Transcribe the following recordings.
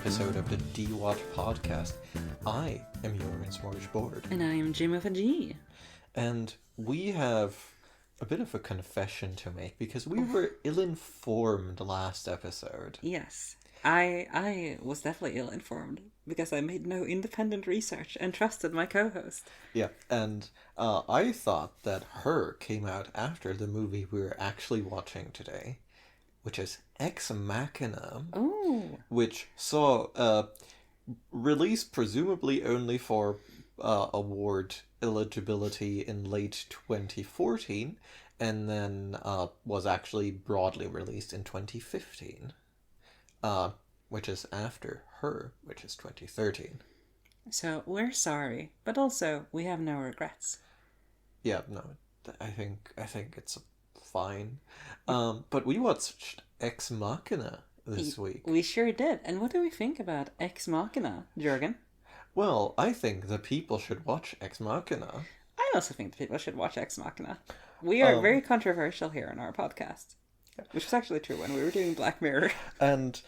episode of the DewatchPod. I am your smorgasbord. And I am Jim with a G. And we have a bit of a confession to make because we were ill-informed last episode. Yes. I was definitely ill-informed because I made no independent research and trusted my co-host. Yeah, and I thought that Her came out after the movie we were actually watching today, which is Ex Machina. Oh. Which saw released presumably only for award eligibility in late 2014, and then was actually broadly released in 2015, which is after Her, which is 2013. So we're sorry, but also we have no regrets. Yeah, no, I think it's fine. But we watched Ex Machina this week. We sure did. And what do we think about Ex Machina, Jürgen? Well, I think the people should watch Ex Machina. I also think the people should watch Ex Machina. We are very controversial here on our podcast. Yeah. Which was actually true when we were doing Black Mirror. And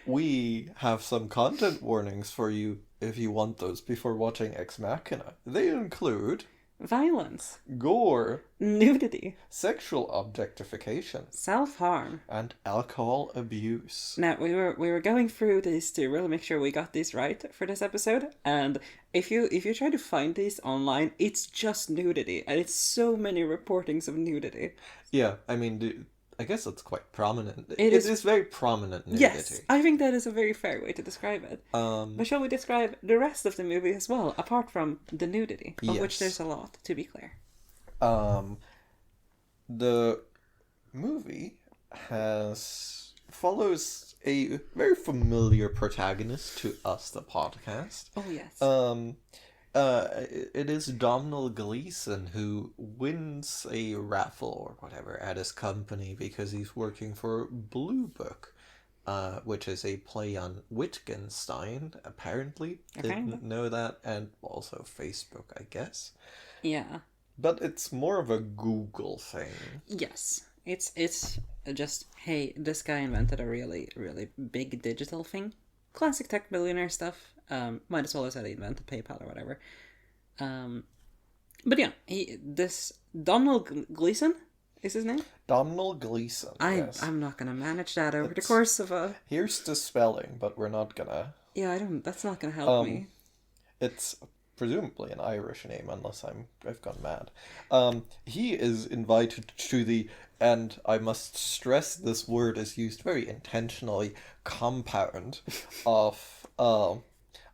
we have some content warnings for you if you want those before watching Ex Machina. They include violence, gore, nudity, sexual objectification, self-harm, and alcohol abuse. Now, we were going through these to really make sure we got these right for this episode, and if you try to find these online, it's just nudity, and it's so many reportings of nudity. Yeah, I mean, I guess it's quite prominent. It is very prominent nudity. Yes, I think that is a very fair way to describe it. But shall we describe the rest of the movie as well, apart from the nudity, of which there's a lot, to be clear? The movie follows a very familiar protagonist to us, the podcast. Oh, yes. It is Domhnall Gleeson who wins a raffle or whatever at his company because he's working for Blue Book, which is a play on Wittgenstein, apparently. Didn't know that, and also Facebook, I guess. Yeah. But it's more of a Google thing. Yes. It's just, hey, this guy invented a really, really big digital thing. Classic tech billionaire stuff. Might as well have said he invented PayPal or whatever. But yeah, this Domhnall Gleeson is his name? Domhnall Gleeson, yes. I'm not going to manage that over the course of a... Here's the spelling, but we're not gonna... Yeah, that's not going to help me. It's presumably an Irish name, unless I've gone mad. He is invited to the, and I must stress this word is used very intentionally, compound of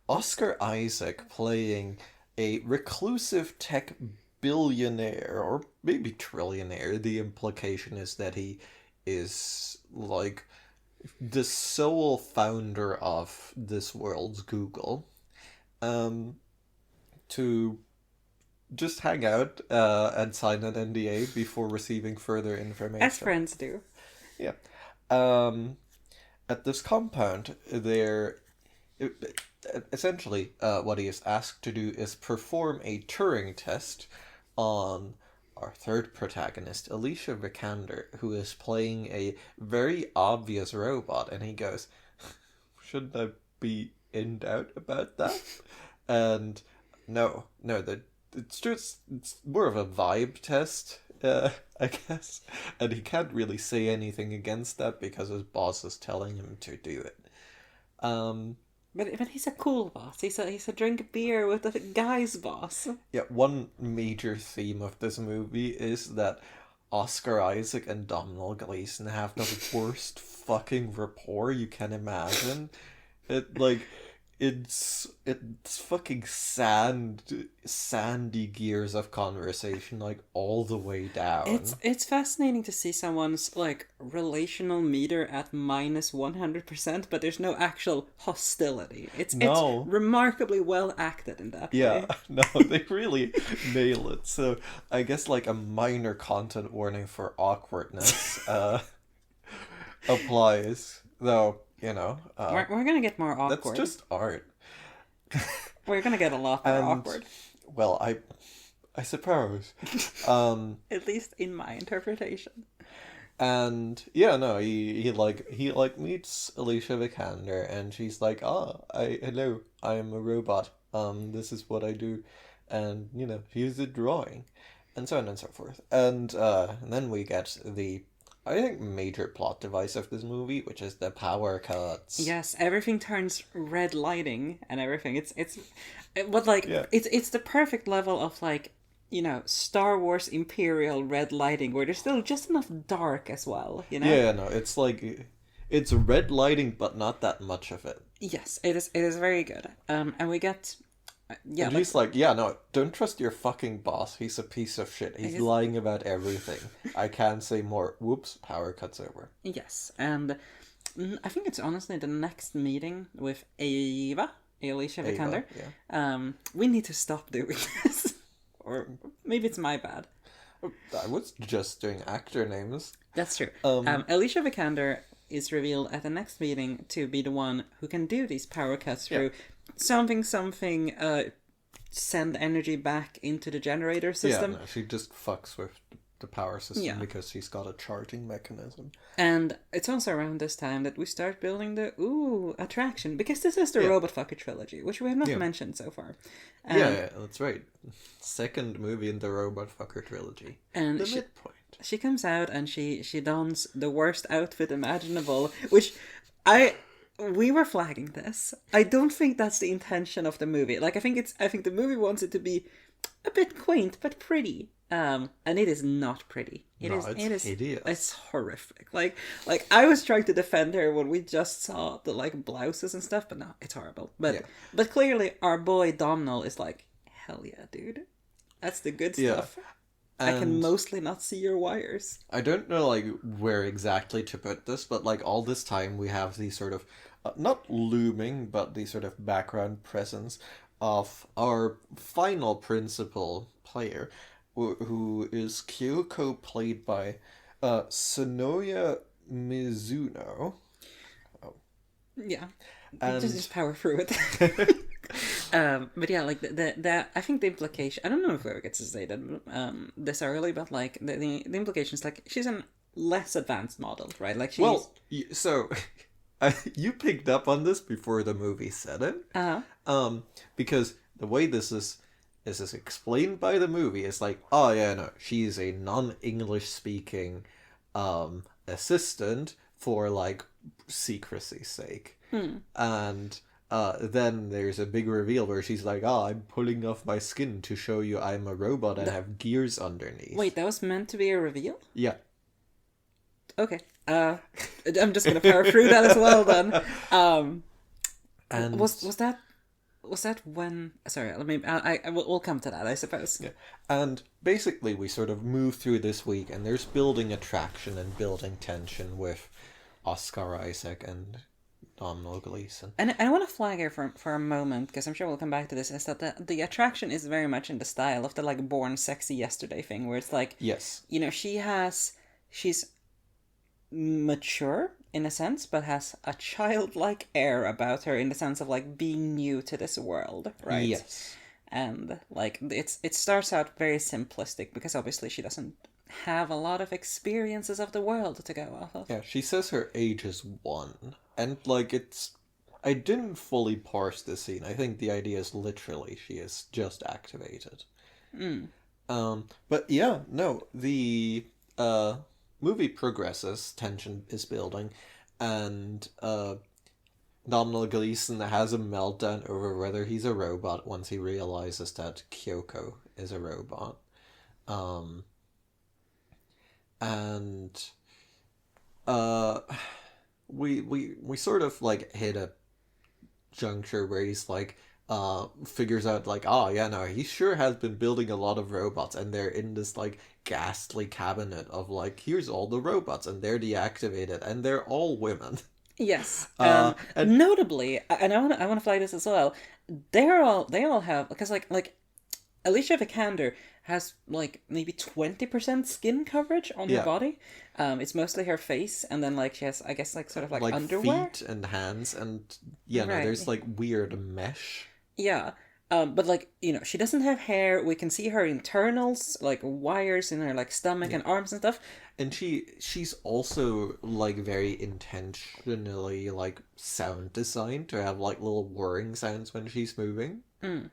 Oscar Isaac playing a reclusive tech billionaire, or maybe trillionaire. The implication is that he is like the sole founder of this world's Google. To just hang out and sign an NDA before receiving further information. As friends do. Yeah. At this compound, essentially, what he is asked to do is perform a Turing test on our third protagonist, Alicia Vikander, who is playing a very obvious robot, and he goes, shouldn't I be in doubt about that? And no, it's more of a vibe test, I guess, and he can't really say anything against that because his boss is telling him to do it. But he's a cool boss. He's a drink beer with the guy's boss. Yeah, one major theme of this movie is that Oscar Isaac and Domhnall Gleeson have the worst fucking rapport you can imagine. It's fucking sandy gears of conversation, like, all the way down. It's fascinating to see someone's, like, relational meter at minus 100%, but there's no actual hostility. It's remarkably well acted in that way. Yeah, no, they really nail it. So I guess, like, a minor content warning for awkwardness applies, though. You know, we're gonna get more awkward. That's just art. We're gonna get a lot more awkward. Well, I suppose. At least in my interpretation. And yeah, no, he meets Alicia Vikander, and she's like, "Ah, hello, I am a robot. This is what I do, and here's the drawing," and so on and so forth. And then we get the, I think, major plot device of this movie, which is the power cuts. Yes, everything turns red lighting and everything. But like Yeah. it's the perfect level of like, Star Wars Imperial red lighting where there's still just enough dark as well, Yeah, no, it's like it's red lighting, but not that much of it. Yes, it is. It is very good. And we get, yeah, And he's like, yeah, no, don't trust your fucking boss. He's a piece of shit. He's lying about everything. I can't say more. Whoops, power cuts over. yes, and I think it's honestly the next meeting with Alicia Vikander. Yeah. We need to stop doing this, or maybe it's my bad. I was just doing actor names. That's true. Alicia Vikander is revealed at the next meeting to be the one who can do these power cuts through something, send energy back into the generator system. Yeah, no, she just fucks with the power system because she's got a charging mechanism. And it's also around this time that we start building the attraction, because this is the Robot Fucker trilogy, which we have not mentioned so far. Yeah, that's right. Second movie in the Robot Fucker trilogy. And the midpoint. She comes out and she dons the worst outfit imaginable, which we were flagging this. I don't think that's the intention of the movie. Like I think the movie wants it to be a bit quaint but pretty. And it is not pretty. It is hideous. It's horrific. Like I was trying to defend her when we just saw the like blouses and stuff, but no, it's horrible. But clearly our boy Domhnall is like, hell yeah, dude. That's the good stuff. I can mostly not see your wires. I don't know like where exactly to put this, but like all this time we have these sort of not looming, but the sort of background presence of our final principal player, who is Kyoko, played by Sonoya Mizuno. Yeah, and just power through it. But yeah, like the I think the implication, I don't know if we ever get to say that this early, but like the implication is like she's a less advanced model, right? Like she's so you picked up on this before the movie said it, because the way this is explained by the movie is like, oh yeah, no, she's a non-English speaking assistant for like secrecy's sake, and then there's a big reveal where she's like, oh, I'm pulling off my skin to show you I'm a robot and have gears underneath. Wait, that was meant to be a reveal? Yeah. Okay. I'm just gonna power through that as well then. And was that when? Sorry, let me. We'll come to that, I suppose. Yeah. And basically, we sort of move through this week, and there's building attraction and building tension with Oscar Isaac and Domhnall Gleeson. And I want to flag here for a moment, because I'm sure we'll come back to this, is that the attraction is very much in the style of the like Born Sexy Yesterday thing, where it's like, yes, she's mature in a sense, but has a childlike air about her in the sense of like being new to this world, right? Yes. And like it starts out very simplistic because obviously she doesn't have a lot of experiences of the world to go off of. Yeah, she says her age is 1. And like I didn't fully parse the scene. I think the idea is literally she is just activated. But yeah, no, the movie progresses, tension is building, and Domhnall Gleeson has a meltdown over whether he's a robot once he realizes that Kyoko is a robot. And we sort of like hit a juncture where he's like figures out like, oh yeah, no, he sure has been building a lot of robots, and they're in this like ghastly cabinet of like, here's all the robots, and they're deactivated, and they're all women. Yes. And notably, and I want to flag this as well. They all have, because like Alicia Vikander has like maybe 20% skin coverage on her body. It's mostly her face, and then like she has, I guess, like sort of like underwear, feet and hands, and no, there's like weird mesh. Yeah, But like, she doesn't have hair. We can see her internals, like wires in her like stomach and arms and stuff. And she's also like very intentionally like sound designed to have like little whirring sounds when she's moving. I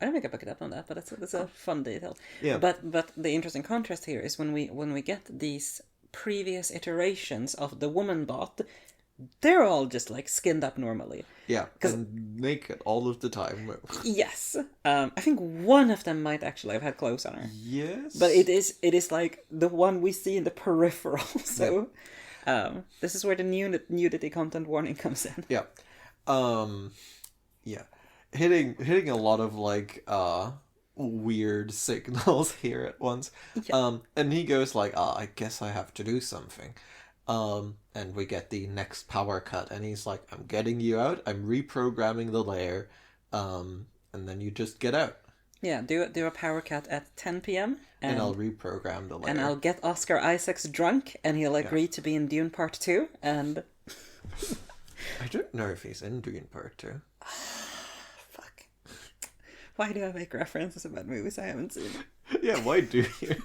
don't think I picked up on that, but it's a fun detail. Yeah. But the interesting contrast here is when we get these previous iterations of the woman bot, they're all just like skinned up normally. Yeah, and naked all of the time. Yes, I think one of them might actually have had clothes on her. Yes, But it is like the one we see in the peripheral. So, this is where the nudity content warning comes in. yeah, yeah, hitting a lot of like weird signals here at once. Yeah. And he goes like, I guess I have to do something. And we get the next power cut, and he's like, I'm getting you out. I'm reprogramming the layer. And then you just get out. Yeah, do a power cut at 10 p.m. And I'll reprogram the layer. And I'll get Oscar Isaacs drunk, and he'll agree to be in Dune Part 2, and... I don't know if he's in Dune Part 2. Fuck. Why do I make references about movies I haven't seen? Yeah, why do you?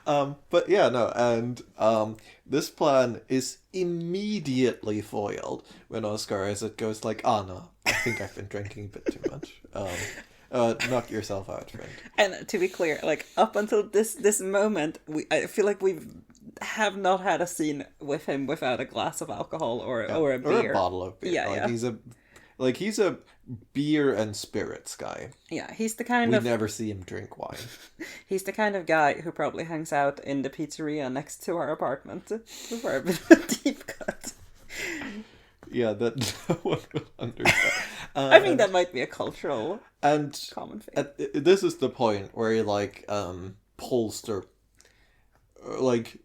But yeah, no, and this plan is immediately foiled when Oscar Isaac goes like, no, I think I've been drinking a bit too much. Knock yourself out, friend. And to be clear, like, up until this moment, I feel like we have not had a scene with him without a glass of alcohol or a beer. Or a bottle of beer. Yeah, He's a beer and spirits guy. Yeah, he's the kind of... We never see him drink wine. He's the kind of guy who probably hangs out in the pizzeria next to our apartment for a bit of a deep cut. Yeah, that no one will understand. I think that might be a cultural common thing. This is the point where he like pulls the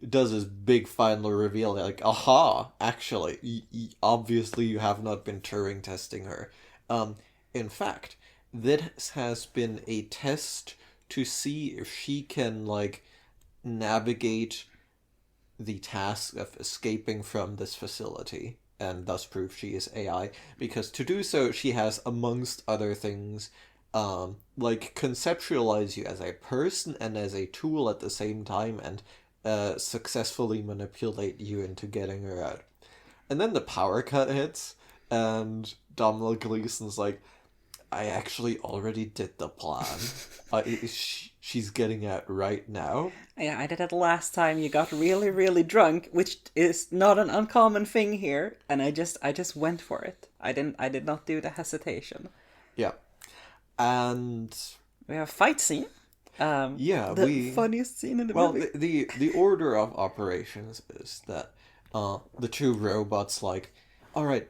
does his big final reveal, like, aha, actually, obviously you have not been Turing testing her. In fact, this has been a test to see if she can, like, navigate the task of escaping from this facility, and thus prove she is AI, because to do so, she has, amongst other things, conceptualize you as a person and as a tool at the same time, and successfully manipulate you into getting her out. And then the power cut hits, and Domhnall Gleeson's like, I actually already did the plan. She's getting out right now. Yeah, I did it last time you got really, really drunk, which is not an uncommon thing here, and I just went for it. I did not do the hesitation. Yeah. And we have a fight scene. The funniest scene in the movie. Well, the order of operations is that the two robots, like, all right,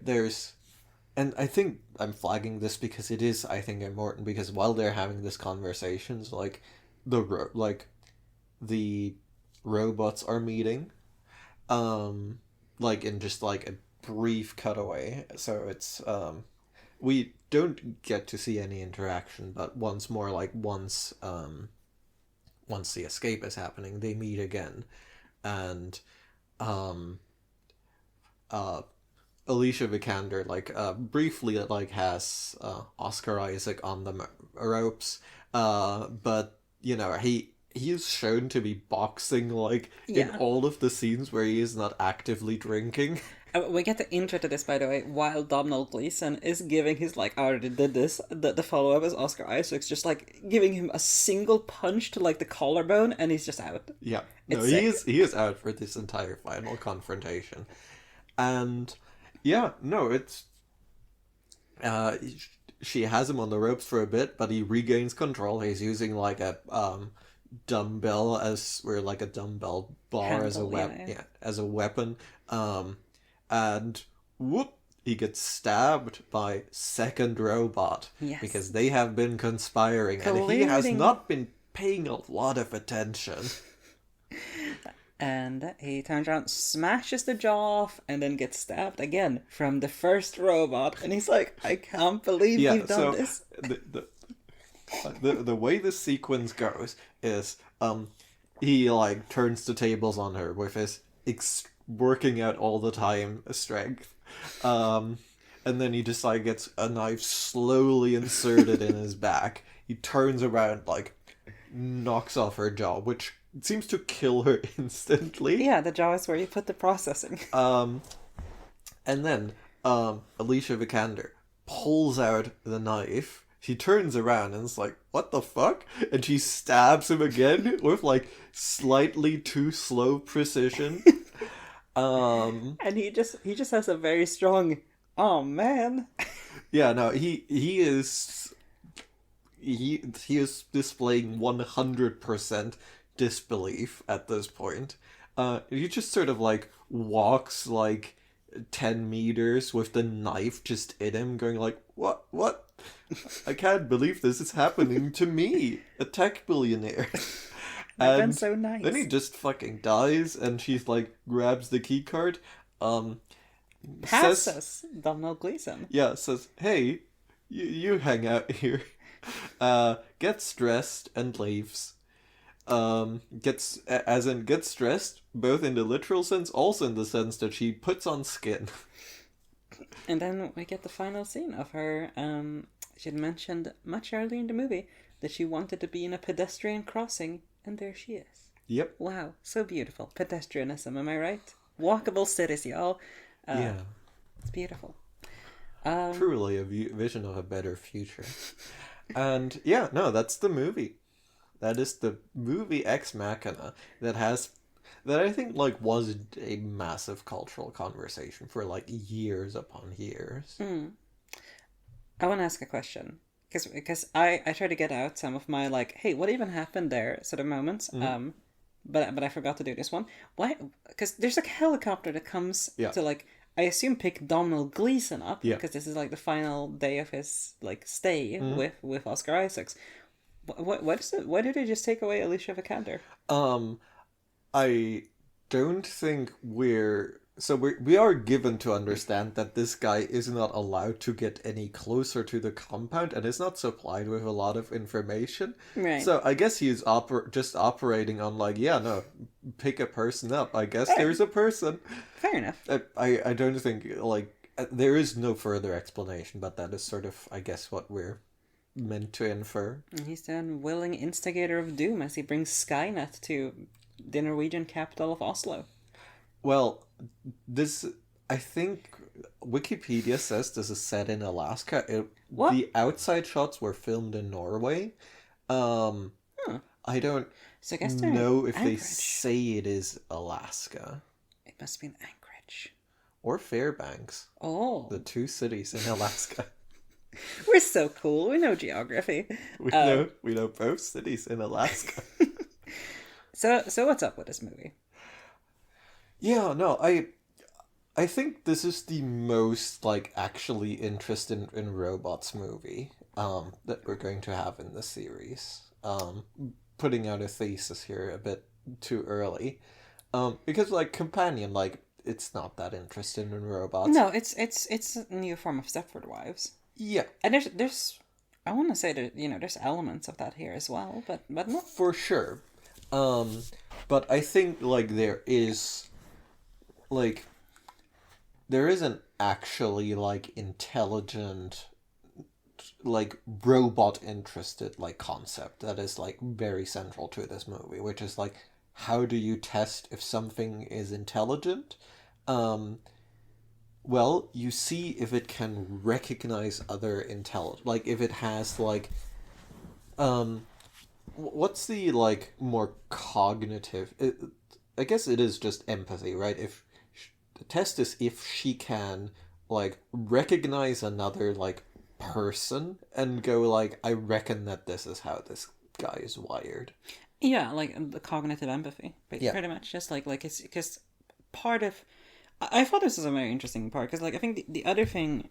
and I think I'm flagging this because it is, I think, important, because while they're having this conversations, like, the robots are meeting, in just, like, a brief cutaway, so it's, we don't get to see any interaction, but once the escape is happening, they meet again, and Alicia Vikander briefly has Oscar Isaac on the ropes, but he is shown to be boxing in all of the scenes where he is not actively drinking. We get the intro to this, by the way, while Domhnall Gleeson is giving his, I already did this, the follow-up is Oscar Isaac's just, giving him a single punch to, the collarbone, and he's just out. Yeah. No, he is out for this entire final confrontation. And, yeah, no, it's... she has him on the ropes for a bit, but he regains control. He's using, a dumbbell a dumbbell bar handle, as a weapon. Yeah, as a weapon. And whoop, he gets stabbed by second robot. Yes. Because they have been conspiring, and he has not been paying a lot of attention. And he turns around, smashes the jaw off, and then gets stabbed again from the first robot. And he's like, I can't believe you've done this. The way this sequence goes is he turns the tables on her with his working out all the time strength, and then he just like gets a knife slowly inserted in his back. He turns around, like, knocks off her jaw, which seems to kill her instantly. Yeah, the jaw is where you put the processing. And then Alicia Vikander pulls out the knife. She turns around and is like, what the fuck? And she stabs him again with like slightly too slow precision. And he just has a very strong, oh man. Yeah, no, he is displaying 100% disbelief at this point. He just sort of like walks like 10 meters with the knife just in him, going like, what? I can't believe this is happening to me, a tech billionaire. I've been so nice. Then he just fucking dies, and she's like, grabs the key card, Pass us, Donald Gleason. Yeah, says, hey, you hang out here. Gets dressed and leaves. Gets dressed, both in the literal sense, also in the sense that she puts on skin. And then we get the final scene of her. She had mentioned much earlier in the movie that she wanted to be in a pedestrian crossing, and there she is. Yep. Wow, so beautiful. Pedestrianism, am I right? Walkable cities, y'all. Yeah. It's beautiful. Truly a vision of a better future. And yeah, no, that's the movie. That is the movie Ex Machina that I think like was a massive cultural conversation for like years upon years. I want to ask a question because I try to get out some of my like, hey, what even happened there sort of moments. But I forgot to do this one. Why? Because there's like a helicopter that comes to like, I assume, pick Donald Gleason up because this is like the final day of his like stay with Oscar Isaacs. What is it? Why did they just take away Alicia Vikander? I don't think we are given to understand that this guy is not allowed to get any closer to the compound and is not supplied with a lot of information. Right. So I guess he is just operating on like, yeah, no, pick a person up. I guess there's a person. Fair enough. I don't think like there is no further explanation, but that is sort of, I guess, what we're meant to infer. And he's the unwilling instigator of doom as he brings Skynet to the Norwegian capital of Oslo. Well, I think Wikipedia says this is set in Alaska. The outside shots were filmed in Norway. I don't so I guess know if Anchorage. they say it is Alaska. It must be in Anchorage. Or Fairbanks. Oh. The two cities in Alaska. We're so cool. We know geography. We know both cities in Alaska. So what's up with this movie? Yeah, no, I think this is the most like actually interested in robots movie that we're going to have in the series. Putting out a thesis here a bit too early, because like Companion, like it's not that interested in robots. No, it's a new form of Stepford Wives. Yeah, and there's I want to say that there's elements of that here as well, but not for sure. But I think like there isn't actually like intelligent, like robot interested like concept that is like very central to this movie, which is like, how do you test if something is intelligent? Well, you see if it can recognize other like if it has like, what's the like more cognitive? I guess it is just empathy, right? The test is if she can like recognize another like person and go like, I reckon that this is how this guy is wired. Yeah, like the cognitive empathy, pretty much. Just like it's because part of. I thought this was a very interesting part because like I think the other thing,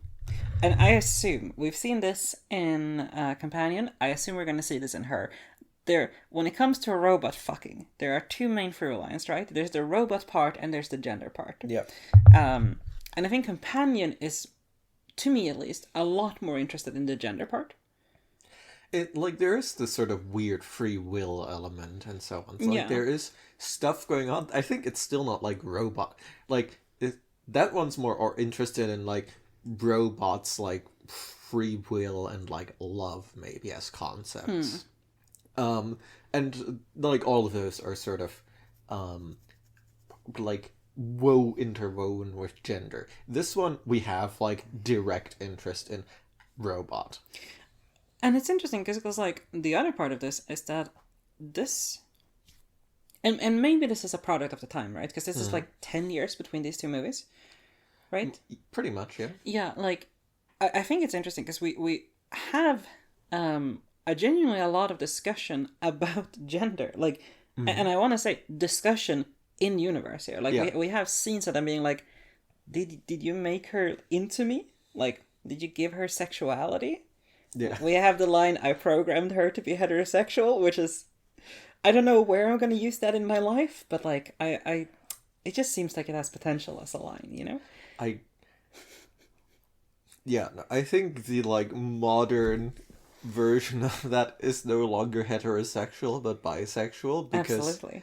and I assume we've seen this in Companion. I assume we're going to see this in Her. When it comes to a robot fucking, there are two main through lines, right? There's the robot part and there's the gender part. Yeah. And I think Companion is, to me at least, a lot more interested in the gender part. It like there is this sort of weird free will element and so on. So, like there is stuff going on. I think it's still not like robot. Like that one's more or interested in like robots like free will and like love maybe as concepts. And like all of those are sort of like interwoven with gender. This one we have like direct interest in robot. And it's interesting because like the other part of this is that this and maybe this is a product of the time, right? Because this is like 10 years between these two movies, right? Pretty much, yeah. Yeah, like I think it's interesting because we have a genuinely a lot of discussion about gender, like, and I want to say discussion in universe here. Like we have scenes of them being like, did you make her into me? Like, did you give her sexuality? Yeah. We have the line, I programmed her to be heterosexual, which is, I don't know where I'm going to use that in my life, but like, it just seems like it has potential as a line, you know? I think the like modern version of that is no longer heterosexual but bisexual because Absolutely.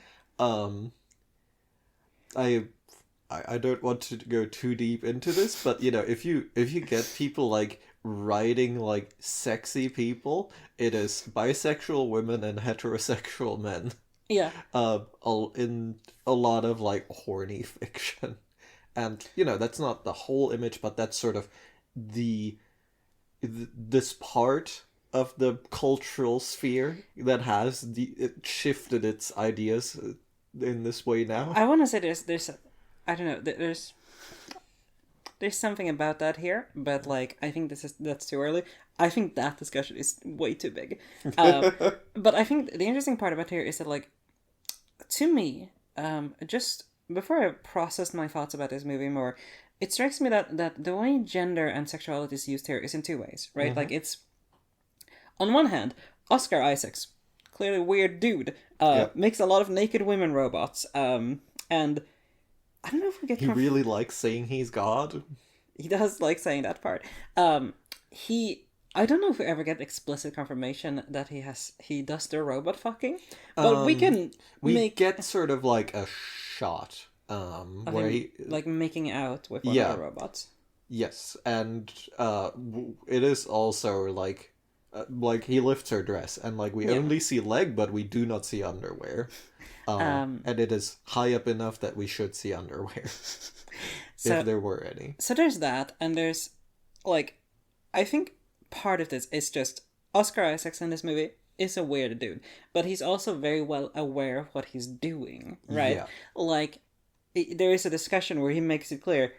I don't want to go too deep into this, but you know, if you get people like writing like sexy people, it is bisexual women and heterosexual men. Yeah. In a lot of like horny fiction. And you know, that's not the whole image, but that's sort of this part of the cultural sphere that has it shifted its ideas in this way now. I want to say there's I don't know, there's something about that here, but like I think that's too early. I think that discussion is way too big. But I think the interesting part about here is that like, to me, just before I processed my thoughts about this movie more, it strikes me that the way gender and sexuality is used here is in two ways, right? Like it's, on one hand, Oscar Isaacs, clearly weird dude, makes a lot of naked women robots, and I don't know if we get... He really likes saying he's God. He does like saying that part. I don't know if we ever get explicit confirmation that he does the robot fucking, but we get sort of like a shot where he like making out with one of the robots. Yes, and it is also like he lifts her dress, and like we only see leg, but we do not see underwear. And it is high up enough that we should see underwear, if there were any. So there's that, and there's like, I think part of this is just Oscar Isaacs in this movie is a weird dude, but he's also very well aware of what he's doing, right? Yeah. Like, there is a discussion where he makes it clear,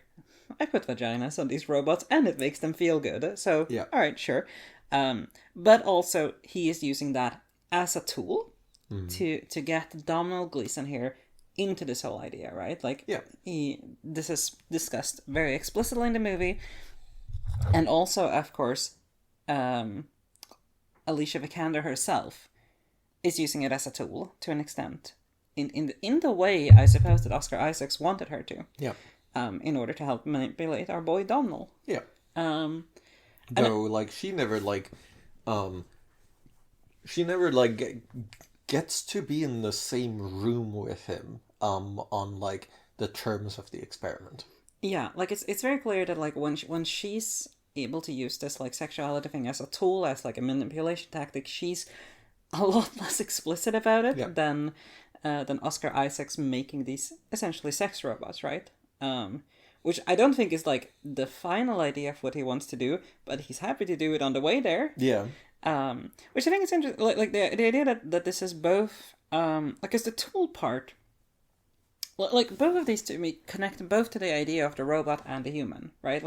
I put vaginas on these robots and it makes them feel good, so all right, sure. But also he is using that as a tool to get Domhnall Gleeson here into this whole idea, right? Like, this is discussed very explicitly in the movie, and also, of course, Alicia Vikander herself is using it as a tool to an extent, in the way I suppose that Oscar Isaacs wanted her to. Yeah. In order to help manipulate our boy Domhnall. Yeah. Though, like, she never gets to be in the same room with him on like the terms of the experiment. Yeah, like it's very clear that like when she's able to use this like sexuality thing as a tool, as like a manipulation tactic, she's a lot less explicit about it than Oscar Isaacs making these essentially sex robots, right? Which I don't think is like the final idea of what he wants to do, but he's happy to do it on the way there. Yeah. Which I think is interesting, like the idea that this is both, like, as the tool part, like both of these to me connect both to the idea of the robot and the human, right?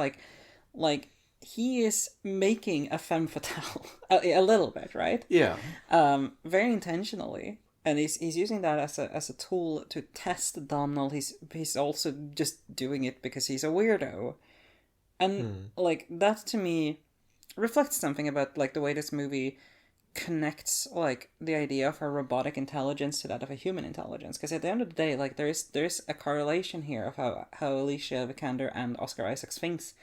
Like he is making a femme fatale a little bit, right? Yeah. Very intentionally, and he's using that as a tool to test Domhnall. He's also just doing it because he's a weirdo, and like that to me reflects something about like the way this movie connects like the idea of a robotic intelligence to that of a human intelligence, because at the end of the day, like there's a correlation here of how Alicia Vikander and Oscar Isaacs thinks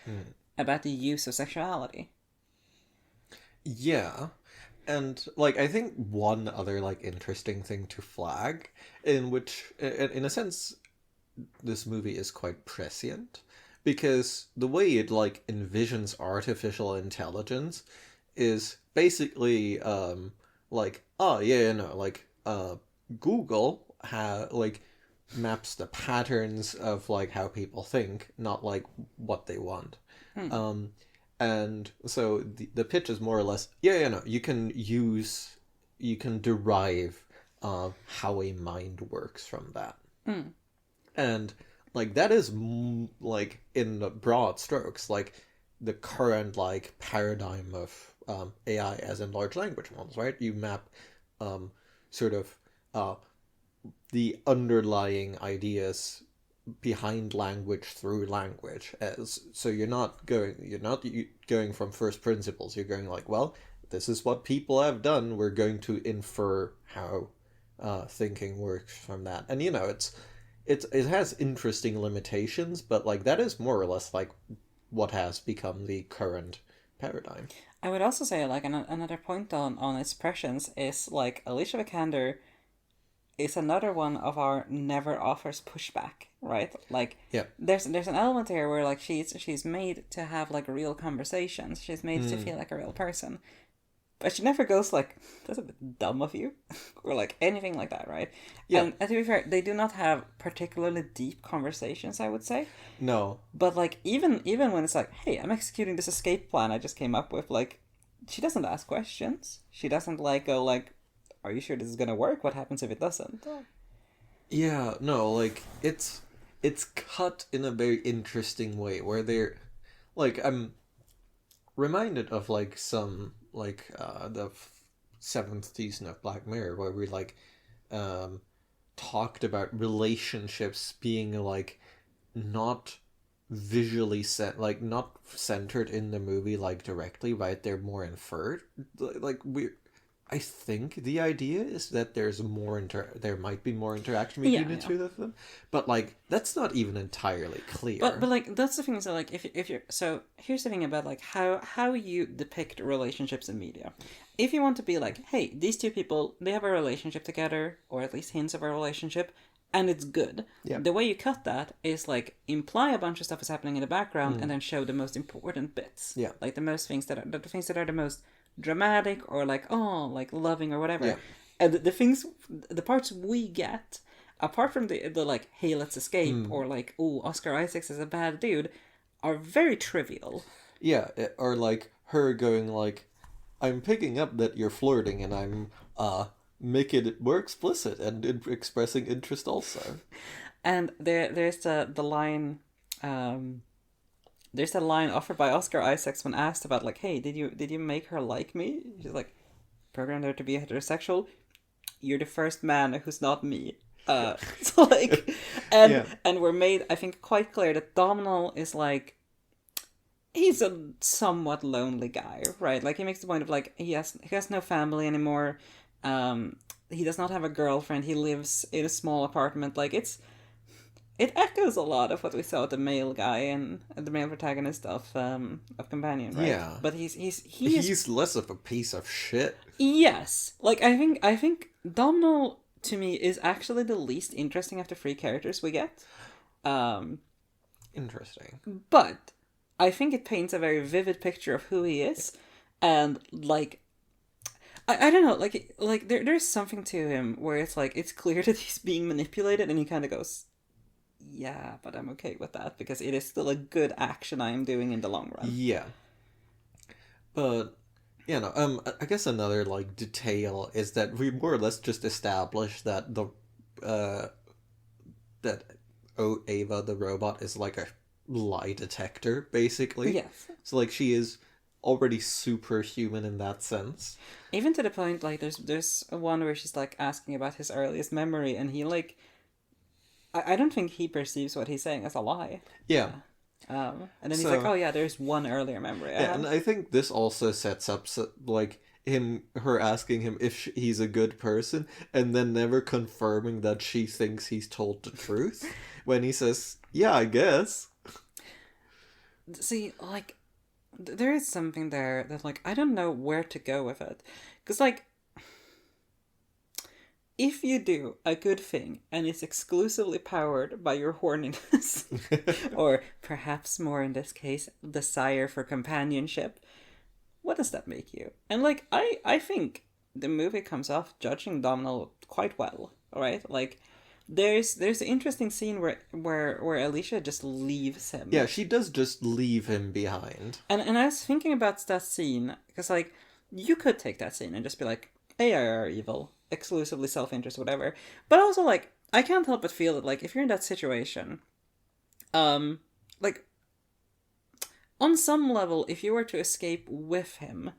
about the use of sexuality. Yeah, and like I think one other like interesting thing to flag, in which in a sense this movie is quite prescient, because the way it like envisions artificial intelligence is basically like oh yeah, like Google like maps the patterns of like how people think, not like what they want. Um, and so the pitch is more or less, you can derive how a mind works from that. And like that is like in the broad strokes, like the current like paradigm of AI as in large language models, right? You map sort of the underlying ideas behind language through language, as so you're not going from first principles. You're going like, well, this is what people have done, we're going to infer how thinking works from that. And it has interesting limitations, but like that is more or less like what has become the current paradigm. I would also say, like, another point on expressions is, like, Alicia Vikander is another one of our never offers pushback, right? Like, Yeah. there's an element here where, like, she's made to have, like, real conversations. She's made to feel like a real person. But she never goes, like, that's a bit dumb of you, or, like, anything like that, right? Yeah. And to be fair, they do not have particularly deep conversations, I would say. No. But, like, even when it's like, hey, I'm executing this escape plan I just came up with, like, she doesn't ask questions. She doesn't, like, go, like, are you sure this is gonna work? What happens if it doesn't? Yeah, no, like it's cut in a very interesting way where they're like I'm reminded of like some like the seventh season of Black Mirror where we like um talked about relationships being like not visually set like not centered in the movie like directly, right? They're more inferred. Like we I think the idea is that there might be more interaction between the two of them, but like that's not even entirely clear. But like that's the thing is that like if you're so here's the thing about like how you depict relationships in media. If you want to be like, hey, these two people, they have a relationship together, or at least hints of a relationship, and it's good. Yeah. The way you cut that is like imply a bunch of stuff is happening in the background and then show the most important bits. Yeah. Like the things that are the most dramatic or like like loving or whatever. Yeah. And the parts we get, apart from the like, hey, let's escape, or like, oh, Oscar Isaacs is a bad dude, are very trivial. Yeah, or like her going like, I'm picking up that you're flirting and I'm making it more explicit and expressing interest also. And there's the line there's a line offered by Oscar Isaacs when asked about like, hey, did you make her like me? She's like, programmed her to be heterosexual. You're the first man who's not me. So like, and we're made, I think, quite clear that Domhnall is like, he's a somewhat lonely guy, right? Like he makes the point of like he has no family anymore. He does not have a girlfriend. He lives in a small apartment. Like it echoes a lot of what we saw with the male guy and the male protagonist of Companion, right? Yeah. But he's less of a piece of shit. Yes. Like I think Domhnall to me is actually the least interesting of the three characters we get. Interesting. But I think it paints a very vivid picture of who he is, and like I don't know, like there's something to him where it's like it's clear that he's being manipulated, and he kind of goes, yeah, but I'm okay with that because it is still a good action I am doing in the long run. Yeah. But I guess another like detail is that we more or less just established that Ava the robot is like a lie detector basically. Yes. So like she is already superhuman in that sense. Even to the point like there's one where she's like asking about his earliest memory, and he like I don't think he perceives what he's saying as a lie. Yeah. And then he's like, oh yeah, there's one earlier memory. Yeah, and I think this also sets up like her asking him if he's a good person, and then never confirming that she thinks he's told the truth when he says, yeah, I guess. See, like, there is something there that, like, I don't know where to go with it. Because, like, if you do a good thing and it's exclusively powered by your horniness, or perhaps more in this case, desire for companionship, what does that make you? And like, I think the movie comes off judging Domhnall quite well, alright? Like, there's an interesting scene where Alicia just leaves him. Yeah, she does just leave him behind. And I was thinking about that scene, because like, you could take that scene and just be like, AI are evil, exclusively self-interest, whatever. But also, like, I can't help but feel that, like, if you're in that situation, like, on some level, if you were to escape with him,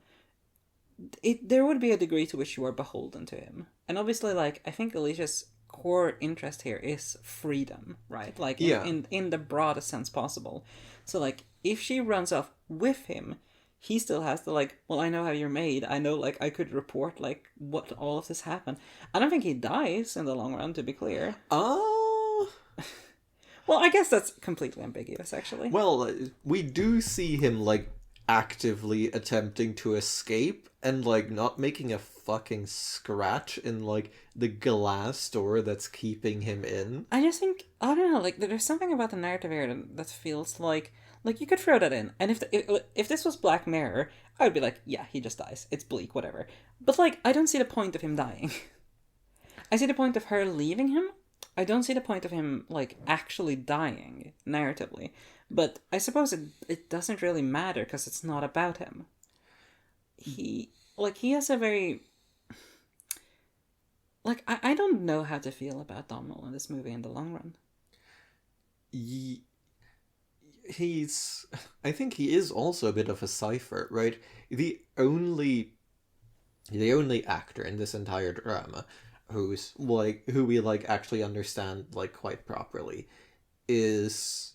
there would be a degree to which you are beholden to him. And obviously, like, I think Alicia's core interest here is freedom, right? Like, in the broadest sense possible. So, like, if she runs off with him, he still has to, like, well, I know how you're made. I know, like, I could report, like, what all of this happened. I don't think he dies in the long run, to be clear. Oh. Well, I guess that's completely ambiguous, actually. Well, we do see him, like, actively attempting to escape and, like, not making a fucking scratch in, like, the glass door that's keeping him in. I just think, I don't know, like, there's something about the narrative here that feels like you could throw that in. And if this was Black Mirror, I would be like, yeah, he just dies. It's bleak, whatever. But, like, I don't see the point of him dying. I see the point of her leaving him. I don't see the point of him, like, actually dying, narratively. But I suppose it doesn't really matter, because it's not about him. He has a very... Like, I don't know how to feel about Domhnall in this movie in the long run. I think he is also a bit of a cipher, right? The only actor in this entire drama who we like actually understand like quite properly is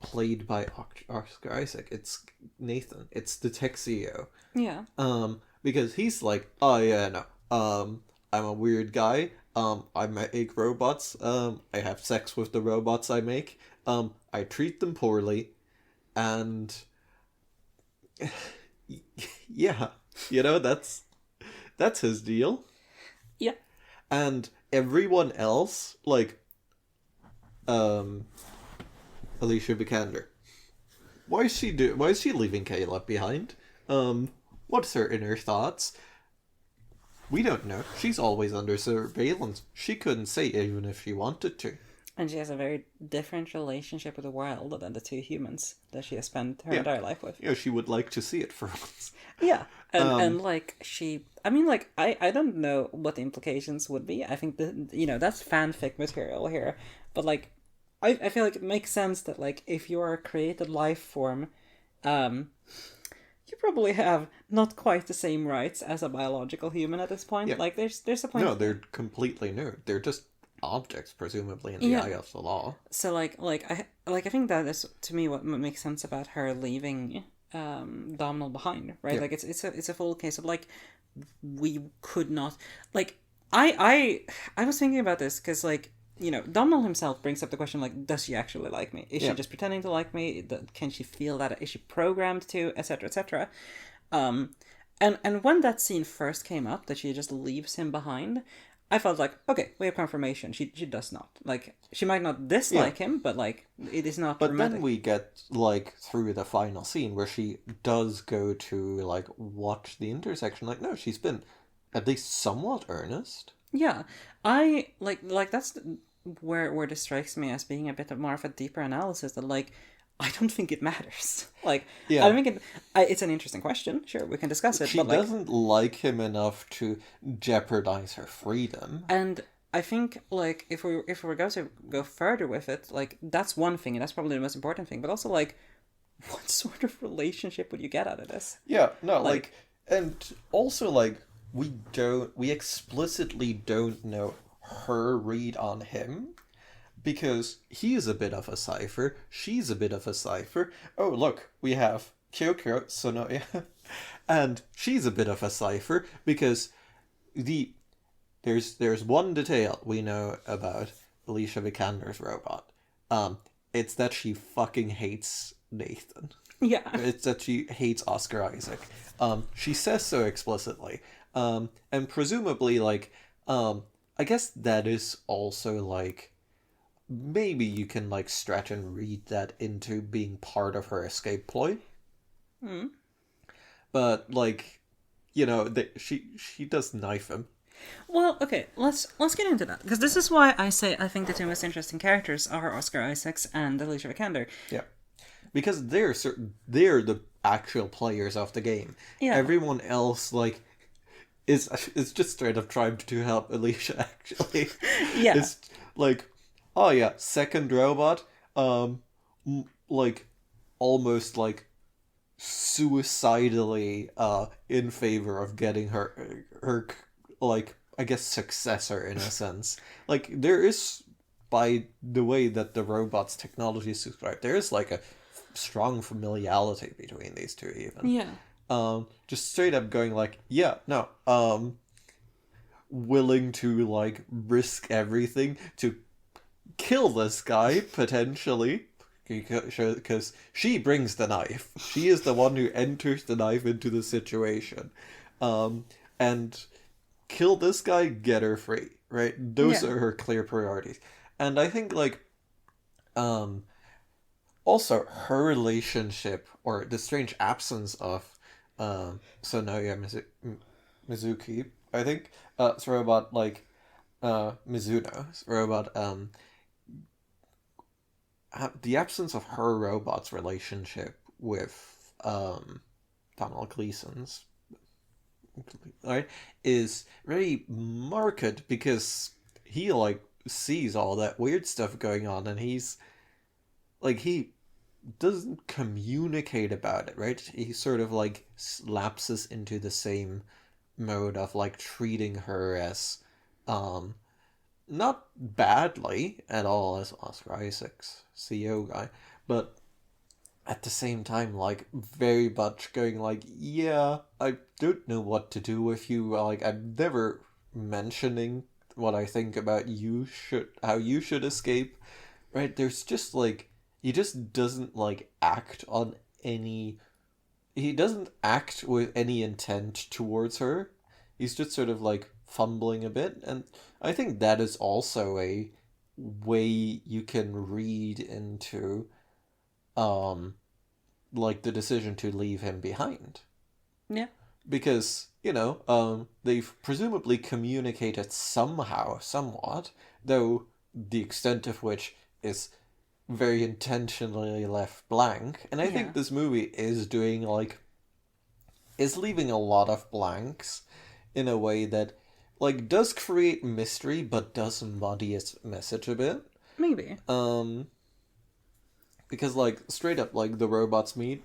played by Oscar Isaac. It's Nathan. It's the tech CEO. Yeah. Because he's like, oh yeah, no. I'm a weird guy. I make robots. I have sex with the robots I make. I treat them poorly, and yeah, that's his deal. Yeah. And everyone else, like, Alicia Vikander, why is she leaving Caleb behind? What's her inner thoughts? We don't know. She's always under surveillance. She couldn't say even if she wanted to. And she has a very different relationship with the world than the two humans that she has spent her entire life with. Yeah, she would like to see it for once. Yeah. And like, I mean, like, I don't know what the implications would be. I think that's fanfic material here. But, like, I feel like it makes sense that, like, if you're a created life form, you probably have not quite the same rights as a biological human at this point. Yeah. Like, there's a point. No, they're completely new. They're just objects, presumably, in the eye of the law. So, I think that is, to me, what makes sense about her leaving Domhnall behind, right? Yeah. Like, it's a full case of, like, we could not, like, I was thinking about this because, like, Domhnall himself brings up the question, like, does she actually like me? Is she just pretending to like me? Can she feel that? Is she programmed to? Etc., etc. And when that scene first came up, that she just leaves him behind, I felt like, okay, we have confirmation. She does not. Like, she might not dislike him, but, like, it is not But then we get, like, through the final scene where she does go to, like, watch the intersection. Like, no, she's been at least somewhat earnest. Yeah. I, like that's where this strikes me as being a bit more of a deeper analysis that, like, I don't think it matters. Like, yeah. I don't think it's an interesting question. Sure, we can discuss it. She doesn't like him enough to jeopardize her freedom. And I think, like, if we're going to go further with it, like, that's one thing, and that's probably the most important thing. But also, like, what sort of relationship would you get out of this? Yeah, no, like and also, like, we explicitly don't know her read on him, because he's a bit of a cipher, she's a bit of a cipher. Oh, look, we have Kyoko Sonoya, and she's a bit of a cipher, because there's one detail we know about Alicia Vikander's robot. It's that she fucking hates Nathan. Yeah. It's that she hates Oscar Isaac. She says so explicitly. And presumably, like, I guess that is also, like, maybe you can, like, stretch and read that into being part of her escape ploy. Mm. But, like, she does knife him. Well, okay, let's get into that, because this is why I say I think the two most interesting characters are Oscar Isaacs and Alicia Vikander. Yeah. Because they're the actual players of the game. Yeah. Everyone else, like, is just straight up trying to help Alicia. Actually, Yeah. it's like, oh yeah, second robot, like, almost like suicidally in favor of getting her like, I guess, successor in a sense. Like, there is, by the way that the robot's technology is described, there is like a strong familiarity between these two even. Yeah. Just straight up going like, yeah, no, willing to, like, risk everything to kill this guy potentially, because she brings the knife. She is the one who enters the knife into the situation, and kill this guy, get her free. Right, those Yeah. are her clear priorities, and I think, like, also her relationship, or the strange absence of, Sonoya Mizuki, I think, it's robot, like, Mizuno's robot, the absence of her robot's relationship with, Donald Gleason's, right, is very marked, because he, like, sees all that weird stuff going on, and he's like, he doesn't communicate about it, right? He sort of, like, lapses into the same mode of, like, treating her as, not badly at all as Oscar Isaac's CEO guy, but at the same time, like, very much going like, yeah, I don't know what to do with you. Like, I'm never mentioning what I think about how you should escape, right? There's just, like, he just doesn't, like, act on any. He doesn't act with any intent towards her. He's just sort of, like, fumbling a bit, and I think that is also a way you can read into, um like, the decision to leave him behind, Yeah. because, they've presumably communicated somehow, somewhat, though the extent of which is very intentionally left blank. And I Yeah. think this movie is doing, like, is leaving a lot of blanks in a way that, like, does create mystery but does muddy its message a bit. Maybe. Because, like, straight up, like, the robots meet,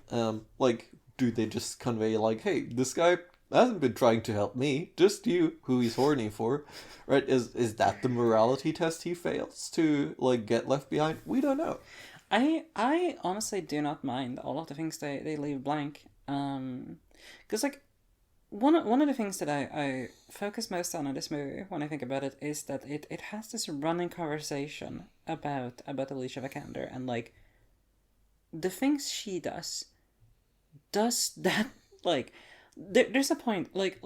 like, do they just convey, like, hey, this guy hasn't been trying to help me, just you, who he's horny for, right? Is that the morality test he fails to, like, get left behind? We don't know. I honestly do not mind all of the things they leave blank. Because, like, one of the things that I focus most on in this movie when I think about it is that it has this running conversation about Alicia Vikander, and, like, the things she does that, like, there's a point, like,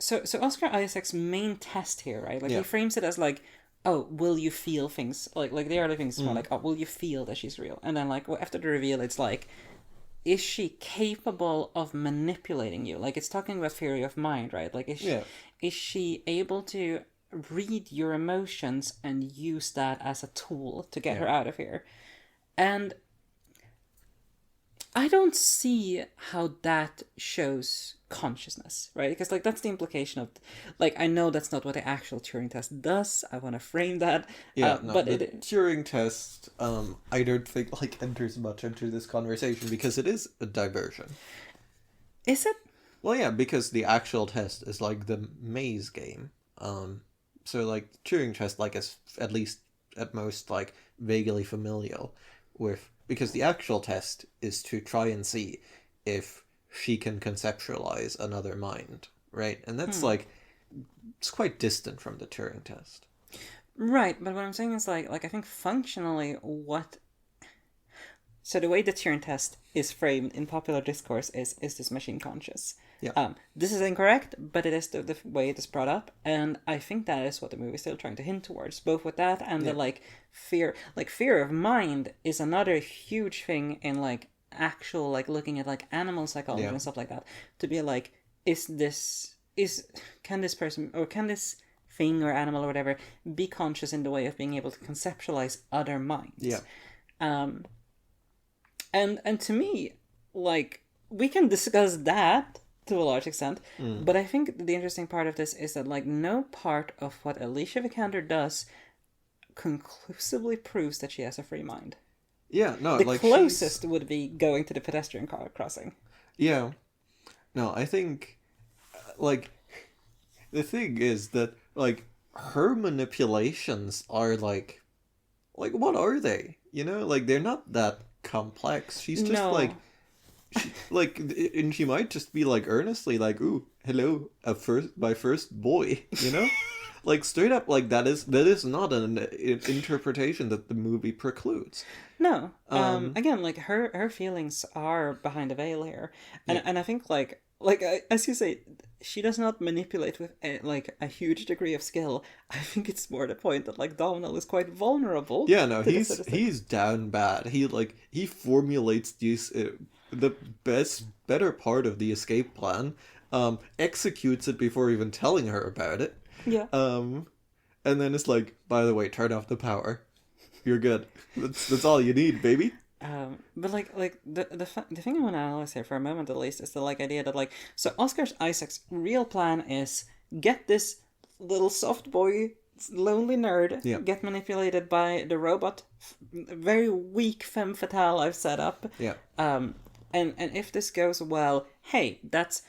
so Oscar Isaac's main test here, right? Like, Yeah. he frames it as, like, oh, will you feel things, like the early things, more like, oh, will you feel that she's real? And then, like, well, after the reveal, it's like, is she capable of manipulating you? Like, it's talking about theory of mind, right? Like, Yeah. is she able to read your emotions and use that as a tool to get her out of here? And I don't see how that shows consciousness, right? Because, like, that's the implication of, like, I know that's not what the actual Turing test does. I want to frame that. Yeah, no, But the Turing test, I don't think, like, enters much into this conversation, because it is a diversion. is it? Well, yeah, because the actual test is, like, the maze game. So, like, Turing test, like, is at least, at most, like, vaguely familial with, because the actual test is to try and see if she can conceptualize another mind, right? And that's, like, it's quite distant from the Turing test. Right, but what I'm saying is, like I think functionally, So the way the Turing test is framed in popular discourse is this machine conscious? Yeah. This is incorrect, but it is the way it is brought up, and I think that is what the movie is still trying to hint towards, both with that and the fear of mind is another huge thing in like actual like looking at like animal psychology and stuff like that. To be like, can this person or can this thing or animal or whatever be conscious in the way of being able to conceptualize other minds? Yeah. And to me, like, we can discuss that to a large extent, but I think the interesting part of this is that, like, no part of what Alicia Vikander does conclusively proves that she has a free mind. Yeah, no, The like closest would be going to the pedestrian crossing. Yeah. No, I think, like, the thing is that, like, her manipulations are, like, what are they? You know? Like, they're not that complex. She's just, No. and she might just be, like, earnestly, like, ooh, hello, my first boy, you know? Like, straight up, like, that is not an interpretation that the movie precludes. No. Again, like, her feelings are behind a veil here. And I think, like as you say, she does not manipulate with a huge degree of skill. I think it's more the point that like Domhnall is quite vulnerable. Yeah, no, he's down bad. He formulates the better part of the escape plan, executes it before even telling her about it. Yeah. And then it's like, by the way, turn off the power. You're good. That's all you need, baby. But the thing I want to analyze here for a moment at least is the like idea that like so Oscar Isaac's real plan is get this little soft boy lonely nerd get manipulated by the robot very weak femme fatale I've set up. Yeah. And if this goes well, hey, that's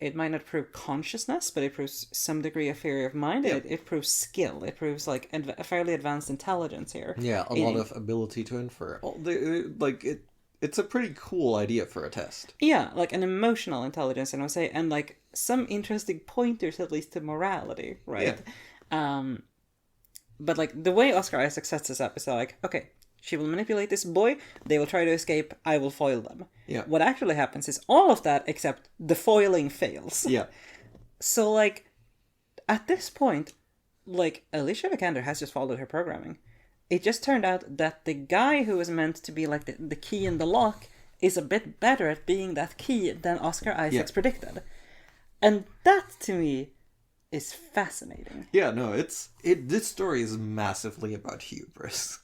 it might not prove consciousness, but it proves some degree of theory of mind. Yeah. It proves skill. It proves like a fairly advanced intelligence here. Yeah, a lot of ability to infer. It's a pretty cool idea for a test. Yeah, like an emotional intelligence, and I would say, and like some interesting pointers at least to morality, right? Yeah. But like the way Oscar Isaac sets this up is like, okay, she will manipulate this boy, they will try to escape, I will foil them. Yeah. What actually happens is all of that except the foiling fails. Yeah. So like at this point, like Alicia Vikander has just followed her programming. It just turned out that the guy who was meant to be like the key in the lock is a bit better at being that key than Oscar Isaacs predicted. And that to me is fascinating. Yeah, no, this story is massively about hubris.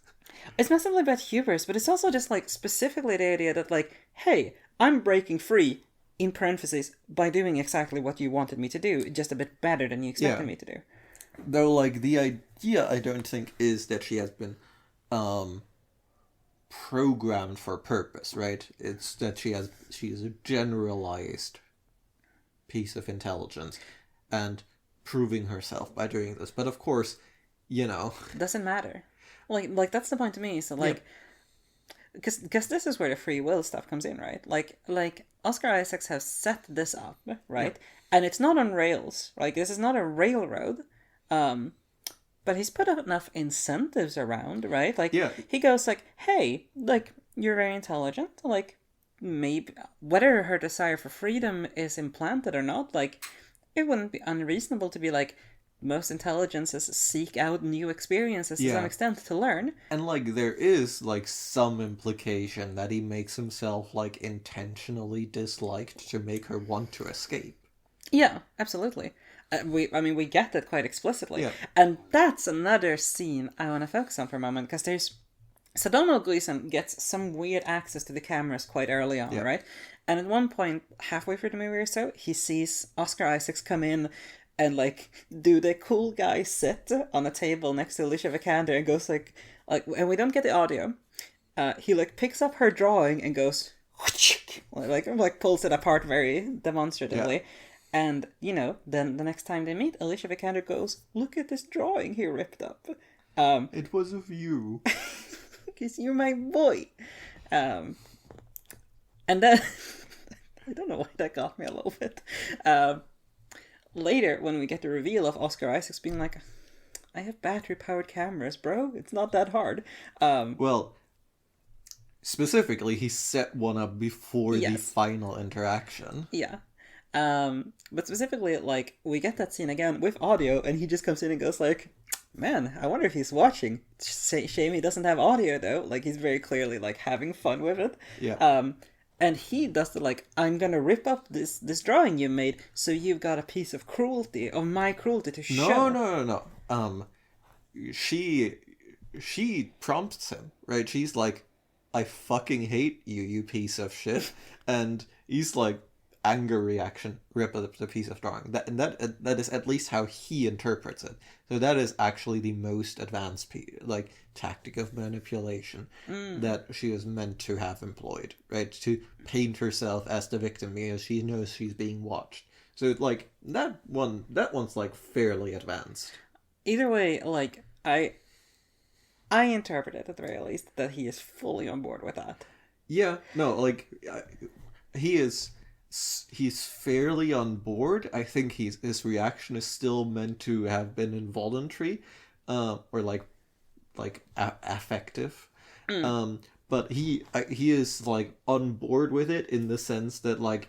It's massively about hubris, but it's also just like specifically the idea that like, hey, I'm breaking free, in parentheses, by doing exactly what you wanted me to do, just a bit better than you expected me to do. Though, like, the idea, I don't think, is that she has been programmed for purpose, right? It's that she is a generalized piece of intelligence and proving herself by doing this. But of course, you know, doesn't matter. Like that's the point to me. So like, because this is where the free will stuff comes in, right? Like Oscar Isaacs has set this up, right? And it's not on rails, right? This is not a railroad. But he's put enough incentives around, right? Like, he goes like, hey, like, you're very intelligent. Like, maybe, whether her desire for freedom is implanted or not, like, it wouldn't be unreasonable to be like, most intelligences seek out new experiences to some extent to learn. And, like, there is, like, some implication that he makes himself, like, intentionally disliked to make her want to escape. Yeah, absolutely. We get that quite explicitly. Yeah. And that's another scene I want to focus on for a moment, because so Donald Gleason gets some weird access to the cameras quite early on, right? And at one point, halfway through the movie or so, he sees Oscar Isaacs come in and, like, do the cool guy sit on a table next to Alicia Vikander and goes, like, and we don't get the audio. He, like, picks up her drawing and goes, like pulls it apart very demonstratively. Yeah. And, you know, then the next time they meet, Alicia Vikander goes, look at this drawing he ripped up. It was of you. Because you're my boy. And then, I don't know why that got me a little bit. Later, when we get the reveal of Oscar Isaacs being like, I have battery-powered cameras, bro. It's not that hard. Well, specifically, he set one up before the Yes. final interaction. Yeah. But specifically, like, we get that scene again with audio, and he just comes in and goes like, man, I wonder if he's watching. Shame he doesn't have audio, though. Like, he's very clearly, like, having fun with it. Yeah. And he does the, like, I'm gonna rip up this drawing you made, so you've got a piece of cruelty, of my cruelty to show. No. She prompts him, right? She's like, I fucking hate you, you piece of shit. And he's like, anger reaction, rip up the piece of drawing. That is at least how he interprets it. So that is actually the most advanced like tactic of manipulation that she is meant to have employed, right? To paint herself as the victim because she knows she's being watched. So like that one's like fairly advanced. Either way, like, I interpret it at the very least that he is fully on board with that. Yeah, no, like he's fairly on board. I think his reaction is still meant to have been involuntary, or like affective. But he is like on board with it in the sense that like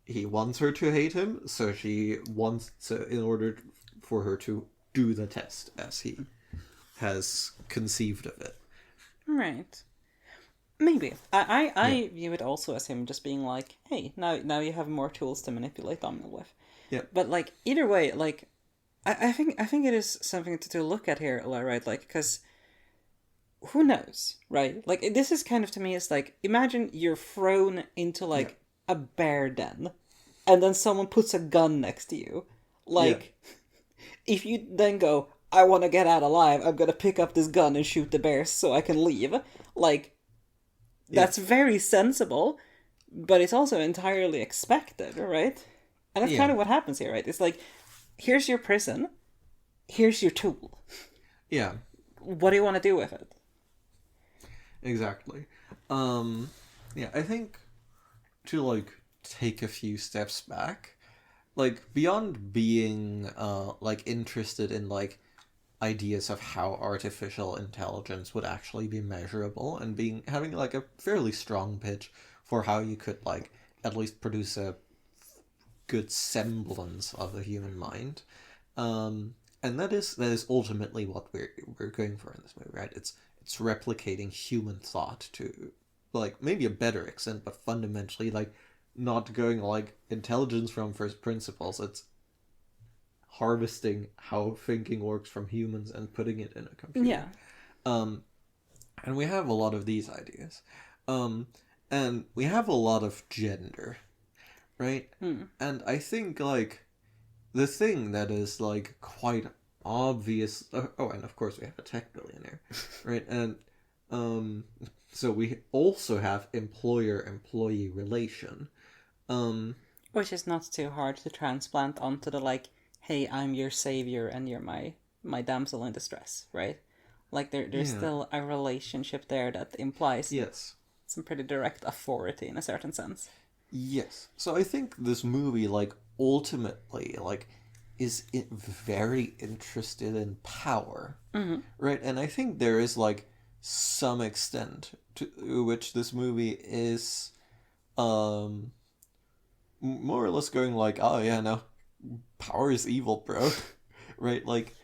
he wants her to hate him, so she wants to, in order for her to do the test as he has conceived of it. Right. Maybe. I view it also as him just being like, hey, now you have more tools to manipulate Domino with. Yeah. But like either way, like I think it is something to look at here, right? Like, because who knows, right? Like, this is kind of, to me, it's like, imagine you're thrown into like a bear den, and then someone puts a gun next to you. Like, if you then go, I want to get out alive, I'm gonna pick up this gun and shoot the bears so I can leave. Like, that's very sensible, but it's also entirely expected, right? And that's kind of what happens here, right? It's like, here's your prison, here's your tool. Yeah. What do you want to do with it? Exactly. Yeah, I think to like take a few steps back, like beyond being like interested in like ideas of how artificial intelligence would actually be measurable and having like a fairly strong pitch for how you could like at least produce a good semblance of the human mind. And that is ultimately what we're going for in this movie, right? It's replicating human thought to like maybe a better extent, but fundamentally like not going like intelligence from first principles. It's harvesting how thinking works from humans and putting it in a computer. Yeah. And we have a lot of these ideas. And we have a lot of gender, right? And I think like the thing that is like quite obvious, and of course we have a tech billionaire, right? And so we also have employer-employee relation, which is not too hard to transplant onto the like, hey, I'm your savior and you're my damsel in distress, right? Like there's still a relationship there that implies some pretty direct authority in a certain sense. Yes. So I think this movie like ultimately like is very interested in power, right? And I think there is like some extent to which this movie is more or less going like, oh yeah, no, power is evil, bro. Right? Like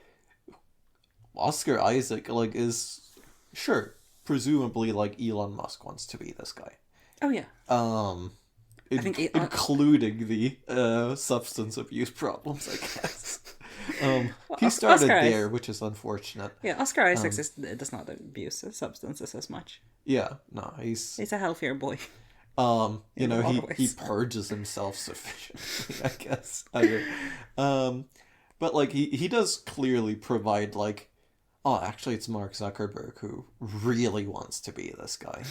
Oscar Isaac like is sure presumably like Elon Musk wants to be this guy. Oh yeah. I think including the substance abuse problems, I guess. He started Oscar there, which is unfortunate. Yeah, Oscar Isaac does not abuse substances as much. Yeah, no, he's a healthier boy. You know, he purges himself sufficiently, I guess. But like he does clearly provide like, oh, actually, it's Mark Zuckerberg who really wants to be this guy.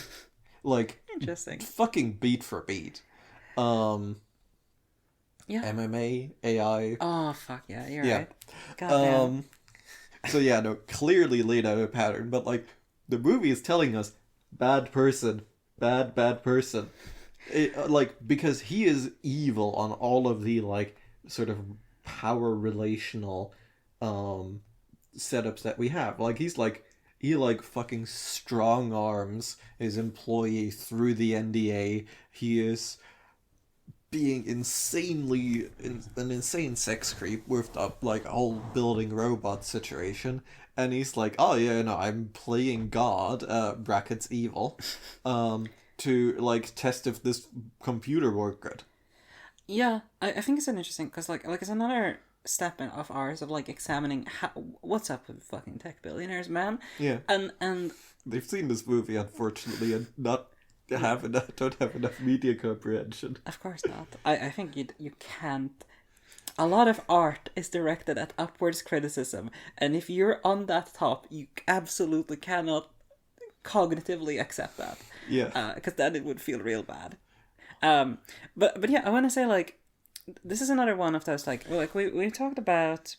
Like, interesting. Fucking beat for beat. MMA, AI. Oh fuck yeah, you're right. Goddamn. So yeah, no, clearly laid out a pattern, but like the movie is telling us bad person, bad person. Like because he is evil on all of the like sort of power relational setups that we have. Like he's like he like fucking strong arms his employee through the NDA. He is being an insane sex creep with like a whole building robot situation, and he's like, oh yeah, no, I'm playing God, brackets evil, to like test if this computer worked good. Yeah, I think it's an interesting because like it's another step of ours of like examining what's up with fucking tech billionaires, man. Yeah, And they've seen this movie unfortunately and not have enough, don't have enough media comprehension. of course not. I think you can't. A lot of art is directed at upwards criticism, and if you're on that top, you absolutely cannot cognitively accept that. Yeah, Because then it would feel real bad. But yeah, I want to say like this is another one of those like we talked about,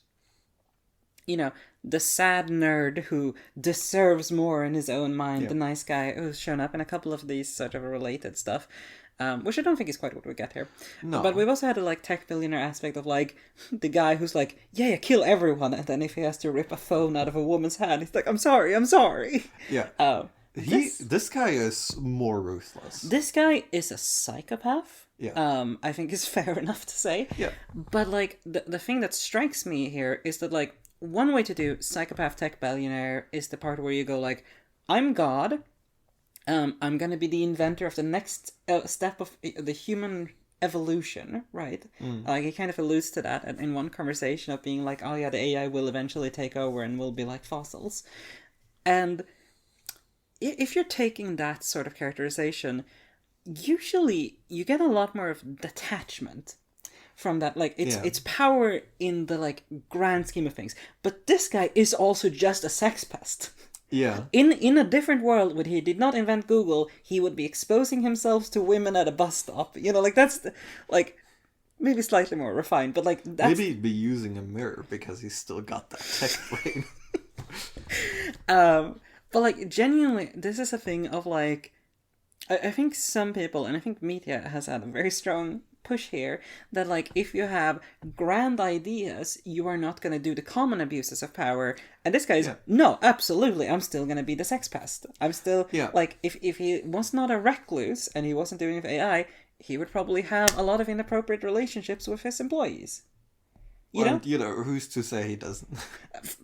the sad nerd who deserves more in his own mind, yeah, the nice guy who's shown up in a couple of these sort of related stuff. Which I don't think is quite what we get here. no, But we've also had a like tech billionaire aspect of like the guy who's like, yeah, kill everyone, and then if he has to rip a phone out of a woman's hand, he's like, I'm sorry. yeah. This guy is more ruthless. This guy is a psychopath. Yeah. I think is fair enough to say. Yeah. But like the thing that strikes me here is that like one way to do psychopath tech billionaire is the part where you go like, I'm God. I'm gonna be the inventor of the next step of the human evolution, right? Like he kind of alludes to that in one conversation of being like, oh yeah, the AI will eventually take over and we'll be like fossils. And if you're taking that sort of characterization, usually you get a lot more of detachment from that. Like it's power in the like grand scheme of things. But this guy is also just a sex pest. Yeah. In a different world where he did not invent Google, he would be exposing himself to women at a bus stop. Like that's like maybe slightly more refined, but like that's... maybe he'd be using a mirror because he's still got that tech brain. But like genuinely, this is a thing of like, I think some people, and I think media has had a very strong push here, that like if you have grand ideas, you are not going to do the common abuses of power. And this guy's no, absolutely, I'm still going to be the sex pest. I'm still like if he was not a recluse and he wasn't doing it with AI, he would probably have a lot of inappropriate relationships with his employees. You know, who's to say he doesn't?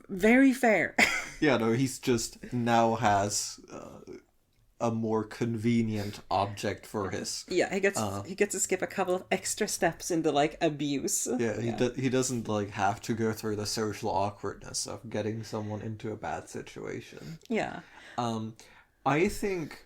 Very fair. Yeah, no, he's just now has a more convenient object for his. Yeah, he gets to skip a couple of extra steps into like abuse. Yeah, he doesn't like have to go through the social awkwardness of getting someone into a bad situation. Yeah. I think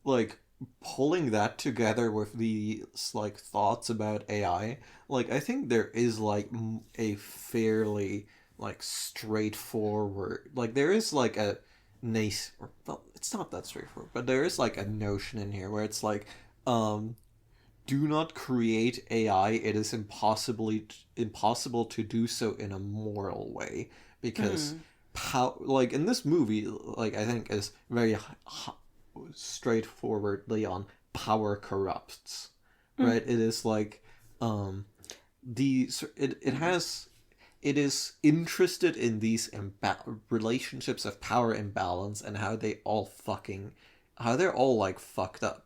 like pulling that together with these like thoughts about AI, like I think there is like a fairly like straightforward, like there is like a nice, well, it's not that straightforward, but there is like a notion in here where it's like, do not create AI. It is impossible to do so in a moral way because like in this movie, like I think is very straightforwardly on power corrupts, right? It is like it is interested in these relationships of power imbalance and how they're all like fucked up.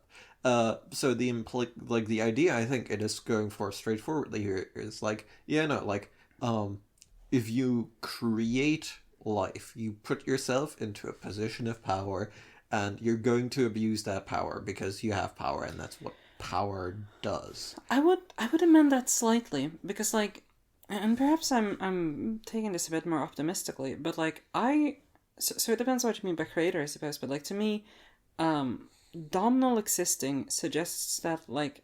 So the idea I think it is going for straightforwardly here is like, if you create life, you put yourself into a position of power, and you're going to abuse that power because you have power, and that's what power does. I would amend that slightly because like, and perhaps I'm taking this a bit more optimistically, but like so it depends what you mean by creator, I suppose. But like to me, Domhnall existing suggests that like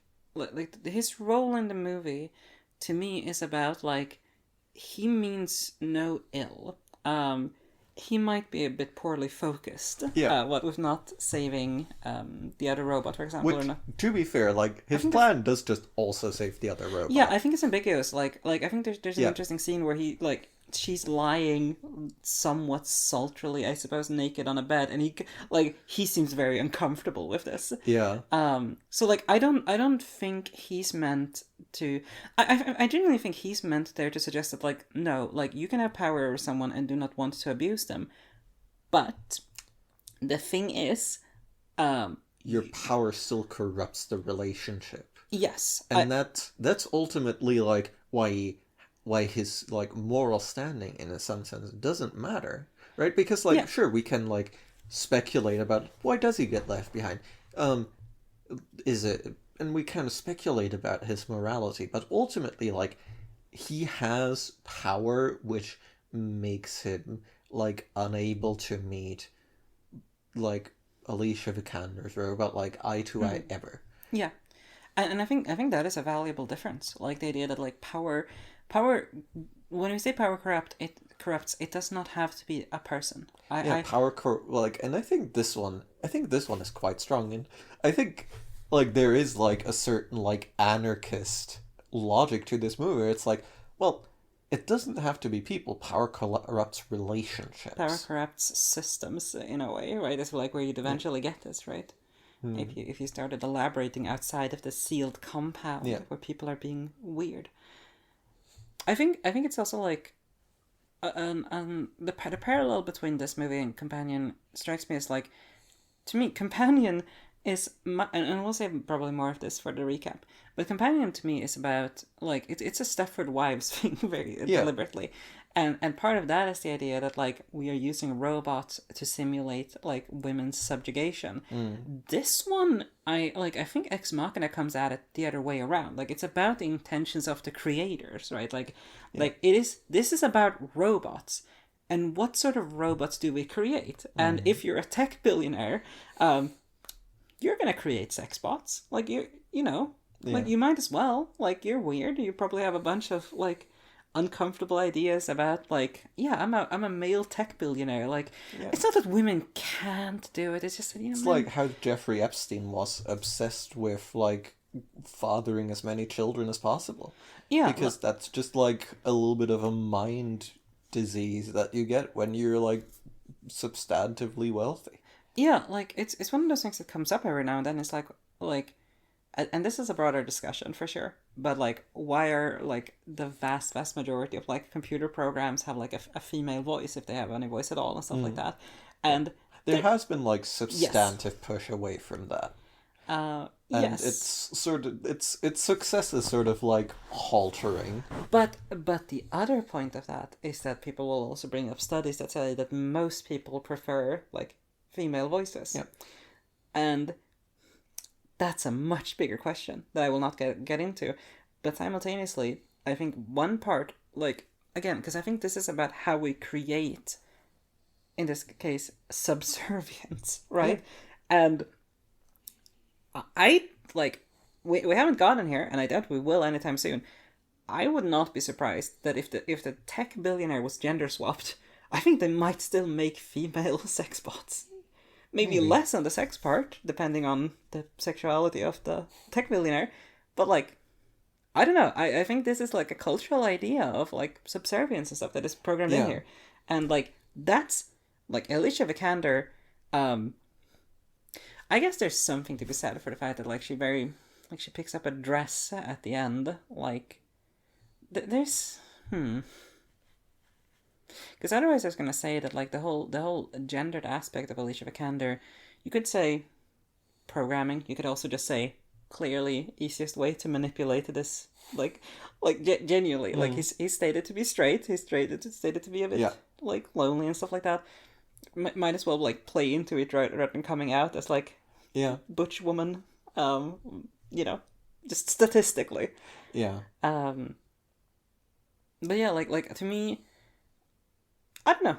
his role in the movie, to me, is about like he means no ill. He might be a bit poorly focused. Yeah. What with not saving the other robot, for example. Which, or not. to be fair, like his plan does just also save the other robot. Yeah, I think it's ambiguous. Like I think there's an interesting scene where he like she's lying somewhat sultrily, I suppose, naked on a bed, and he seems very uncomfortable with this. Yeah. So like I don't think he's meant to. I genuinely think he's meant there to suggest that like no, like you can have power over someone and do not want to abuse them, But the thing is, Your power still corrupts the relationship. yes, And that's ultimately like why his like moral standing in some sense doesn't matter, right? Because yeah, like sure we can like speculate about why does he get left behind. Is it, and we kind of speculate about his morality, but ultimately like he has power which makes him like unable to meet like Alicia Vikander's robot like eye to eye ever. yeah. And I think that is a valuable difference. Like the idea that like power. When we say power corrupts. It does not have to be a person. Yeah, I like, and I think this one is quite strong, and I think like there is like a certain like anarchist logic to this movie. Where it's like, well, it doesn't have to be people. Power corrupts Power relationships. corrupts systems in a way, right? It's like where you'd eventually get this, right? If you started elaborating outside of the sealed compound Yeah, where people are being weird. I think it's also like the parallel between this movie and Companion strikes me as like, to me, Companion is and we'll say probably more of this for the recap, but Companion to me is about like it's a Stepford Wives thing very yeah, deliberately, and part of that is the idea that like we are using robots to simulate like women's subjugation. This one, I think Ex Machina comes at it the other way around. Like it's about the intentions of the creators, right? Like this is about robots. And what sort of robots do we create? And if you're a tech billionaire, you're gonna create sex bots. Like you know, yeah, like you might as well. Like you're weird. You probably have a bunch of like uncomfortable ideas about like, yeah, I'm a male tech billionaire. Like yeah. it's not that women can't do it. It's just that It's men. like how Jeffrey Epstein was obsessed with like fathering as many children as possible, Yeah, because that's just like a little bit of a mind disease that you get when you're like substantively wealthy. yeah. Like it's one of those things that comes up every now and then. It's like and this is a broader discussion for sure, but like why are like the vast majority of like computer programs have like a female voice, if they have any voice at all, and stuff like that. Yeah. And There there, has been like yes, substantive push away from that. And it's yes, sort of its success is sort of like haltering. but the other point of that is that people will also bring up studies that say that most people prefer like female voices, Yeah. and that's a much bigger question that I will not get into. But simultaneously, I think one part, like, again, because I think this is about how we create, in this case, subservience, Yeah. right? And I, like, we haven't gotten here, and I doubt we will anytime soon. I would not be surprised that if the tech billionaire was gender swapped, I think they might still make female sex bots. Maybe Maybe. less on the sex part, depending on the sexuality of the tech millionaire. But like, I don't know. I think this is like a cultural idea of like subservience and stuff that is programmed in Yeah. here, and like that's like Alicia Vikander. Um, I guess there's something to be said for the fact that like she picks up a dress at the end. Like, there's because otherwise I was gonna say that like the whole gendered aspect of Alicia Vikander, you could say programming. You could also just say clearly easiest way to manipulate this. Genuinely, like he's stated to be straight. He's stated to be a bit Yeah. like lonely and stuff like that. Might as well like play into it rather than coming out as like Yeah. butch woman. You know, just statistically. Yeah. Um, but yeah, like to me, I don't know.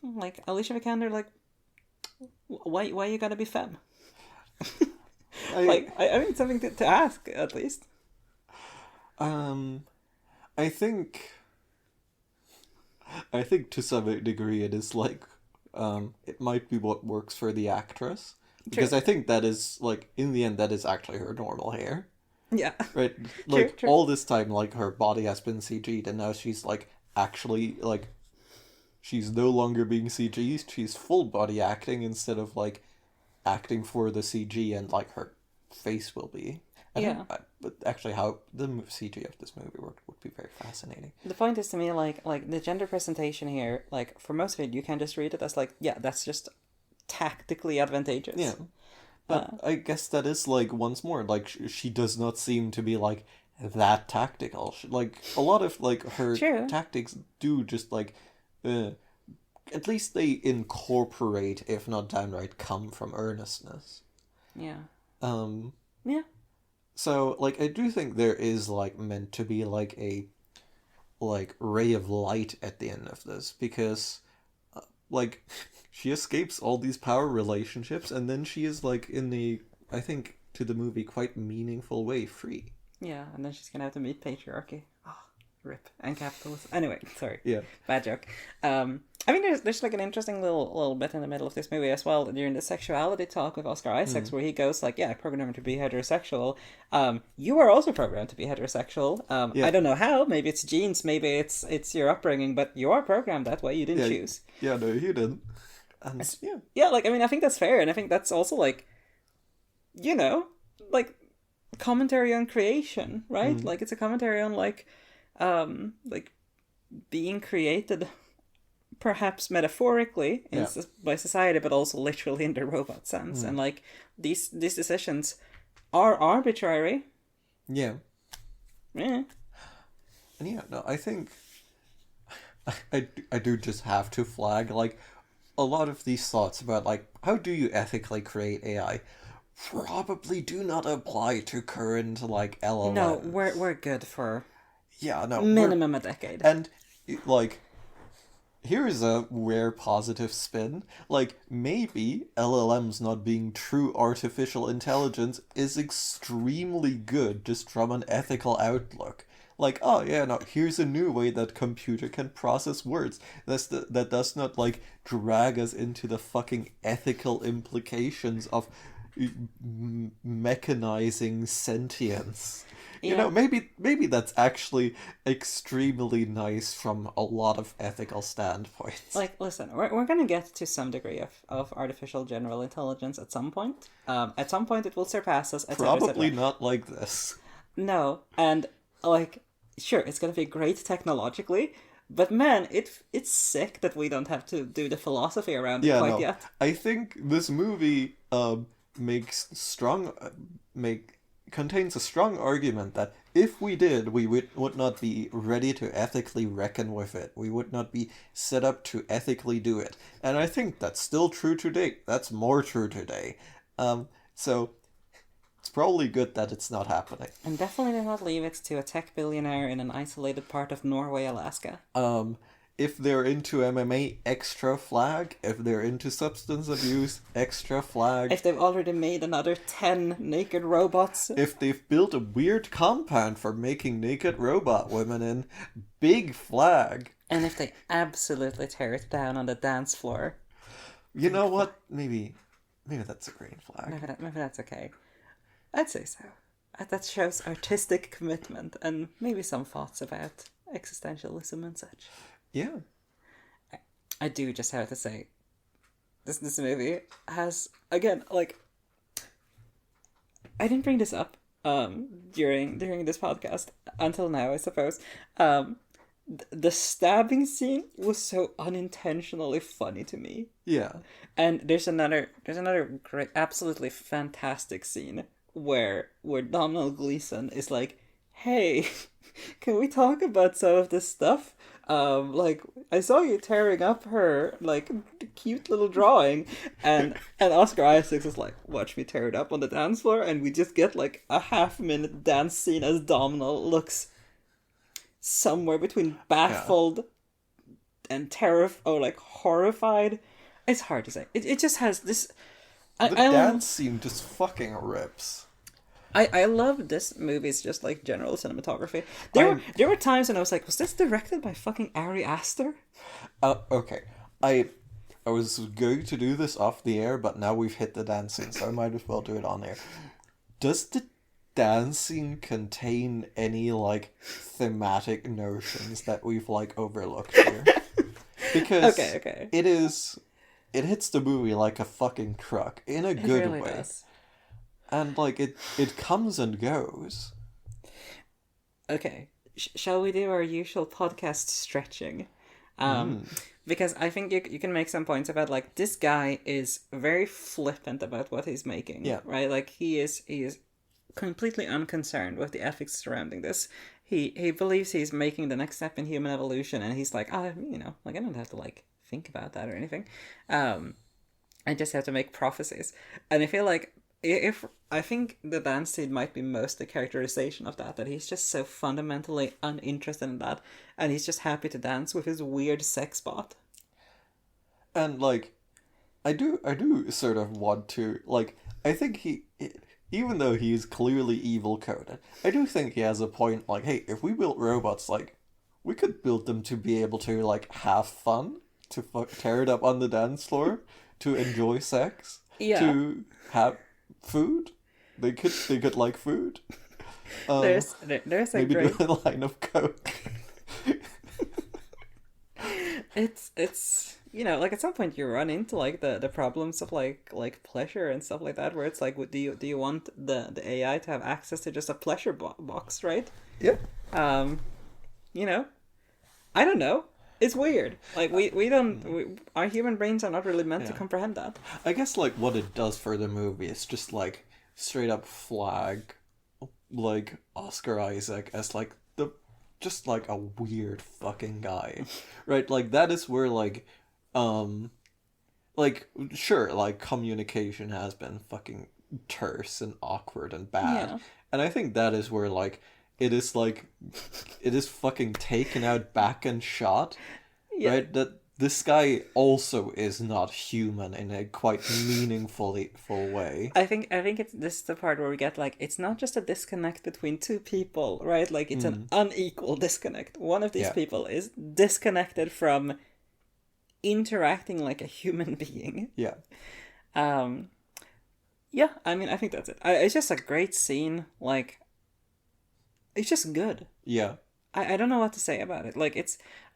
Like Alicia Vikander, like why you gotta be femme? I Like I mean something to ask at least. um I think I think to some degree it is like it might be what works for the actress, because True. I think that is like in the end that is actually her normal hair. Yeah. Right? True. Like True. all this time like her body has been CG'd, and now she's like actually like she's no longer being CG'd, she's full body acting instead of like acting for the CG, and like her face will be. I Yeah. don't, but actually how the CG of this movie worked would be very fascinating. The point is to me, like the gender presentation here, like for most of it, you can just read it as like, yeah, that's just tactically advantageous. Yeah. But I guess that is, like, once more, like, she does not seem to be, like, that tactical. Like, a lot of, like, her True. tactics do just, like, at least they incorporate, if not downright come from earnestness. Yeah. Yeah. So, like, I do think there is, like, meant to be, like, a, like, ray of light at the end of this, because, like, she escapes all these power relationships, and then she is, like, in the, I think, to the movie, quite meaningful way, free. Yeah, and then she's gonna have to meet patriarchy. Oh, rip. And capitalism. Anyway, sorry. Yeah. Bad joke. I think there's like an interesting little bit in the middle of this movie as well, during the sexuality talk with Oscar Isaacs, where he goes like, yeah, programmed to be heterosexual. You are also programmed to be heterosexual. Yeah. I don't know how, maybe it's genes, maybe it's your upbringing, but you are programmed that way, you didn't choose. Yeah, no, you didn't. And, yeah. Yeah, like, I mean, I think that's fair, and I think that's also, like, you know, like, commentary on creation, right? Like, it's a commentary on, like being created, perhaps metaphorically by society, but also literally in the robot sense. And, like, these decisions are arbitrary. Yeah. Yeah. And yeah, no, I think I do just have to flag, like, a lot of these thoughts about, like, how do you ethically create AI probably do not apply to current, like, LLMs. No, we're good for no minimum a decade. And, like, here is a rare positive spin. Like, maybe LLMs not being true artificial intelligence is extremely good just from an ethical outlook. Like, oh yeah, no, here's a new way that computer can process words. That does not, like, drag us into the fucking ethical implications of mechanizing sentience. You know, maybe that's actually extremely nice from a lot of ethical standpoints. Like, listen, we're gonna get to some degree of artificial general intelligence at some point. At some point it will surpass us, etc. Probably not like this. No, and, like, sure, it's gonna be great technologically, but man, it's sick that we don't have to do the philosophy around it quite yet. I think this movie contains a strong argument that if we did, we would not be ready to ethically reckon with it. We would not be set up to ethically do it. And I think that's still true today. That's more true today. So it's probably good that it's not happening. And definitely do not leave it to a tech billionaire in an isolated part of Norway, Alaska. If they're into MMA, extra flag. If they're into substance abuse, extra flag. If they've already made another 10 naked robots. If they've built a weird compound for making naked robot women in, big flag. And if they absolutely tear it down on the dance floor. You know what? Maybe that's a green flag. Maybe that's okay. I'd say so. That shows artistic commitment and maybe some thoughts about existentialism and such. Yeah. I do just have to say, this movie has, again, like, I didn't bring this up during this podcast until now, I suppose. The stabbing scene was so unintentionally funny to me. Yeah. And there's another great, absolutely fantastic scene where Donald Gleason is like, hey, can we talk about some of this stuff? Like, I saw you tearing up her, like, cute little drawing, and Oscar Isaacs is like, watch me tear it up on the dance floor, and we just get, like, a half-minute dance scene as Domhnall looks somewhere between baffled and horrified. It's hard to say. It just has this... The dance scene just fucking rips. I love this movie's just, like, general cinematography. There were times when I was like, was this directed by fucking Ari Aster? Okay. I was going to do this off the air, but now we've hit the dance scene, so I might as well do it on air. Does the dance scene contain any, like, thematic notions that we've, like, overlooked here? Because okay. It hits the movie like a fucking truck, in a good really way. Does. And, like, it comes and goes. Okay, shall we do our usual podcast stretching? Because I think you can make some points about, like, this guy is very flippant about what he's making. Yeah. Right? Like, he is completely unconcerned with the ethics surrounding this. He believes he's making the next step in human evolution, and he's like, like, I don't have to, like, think about that or anything. I just have to make prophecies. And I feel like I think the dance scene might be most the characterization of that he's just so fundamentally uninterested in that, and he's just happy to dance with his weird sex bot. And, like, I do sort of want to, like, I think even though he's clearly evil coded, I do think he has a point, like, hey, if we built robots, like, we could build them to be able to, like, have fun, to tear it up on the dance floor, to enjoy sex, to have food. They could like food. There's a maybe great do a line of coke. It's like, at some point you run into, like, the problems of like pleasure and stuff like that, where it's like, do you want the AI to have access to just a pleasure box, right? Yeah. I don't know. It's weird. Like, our human brains are not really meant to comprehend that. I guess, like, what it does for the movie is just, like, straight up flag, like, Oscar Isaac as, like, just, like, a weird fucking guy. Right? Like, that is where, like, sure, like, communication has been fucking terse and awkward and bad. Yeah. And I think that is where, like, it is fucking taken out back and shot. Yeah. Right? That this guy also is not human in a quite meaningful way. I think this is the part where we get, like, it's not just a disconnect between two people, right? Like, it's an unequal disconnect. One of these people is disconnected from interacting like a human being. Yeah. Yeah, I mean, I think that's it. It's just a great scene. Like, it's just good. Yeah. I don't know what to say about it. Like,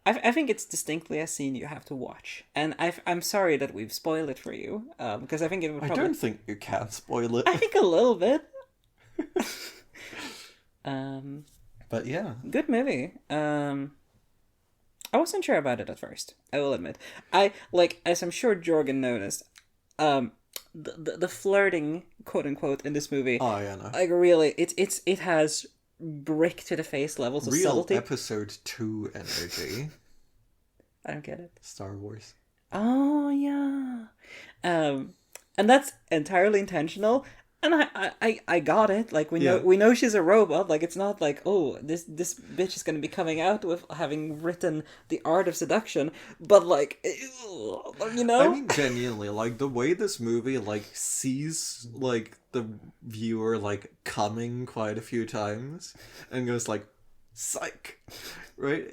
I think it's distinctly a scene you have to watch. And I'm sorry that we've spoiled it for you, because I think it would probably... I don't think you can spoil it. I think a little bit. But yeah. Good movie. I wasn't sure about it at first, I will admit. As I'm sure Jorgen noticed, the flirting, quote unquote, in this movie. Oh yeah, no. Like, really, it has brick to the face levels of real subtlety. Episode 2 energy. I don't get it. Star Wars. Oh yeah, and that's entirely intentional. And I got it. Like, we know she's a robot. Like, it's not like, oh, this bitch is going to be coming out with having written The Art of Seduction. But, like, I mean, genuinely, like, the way this movie, like, sees, like, the viewer, like, coming quite a few times and goes, like, psych, right?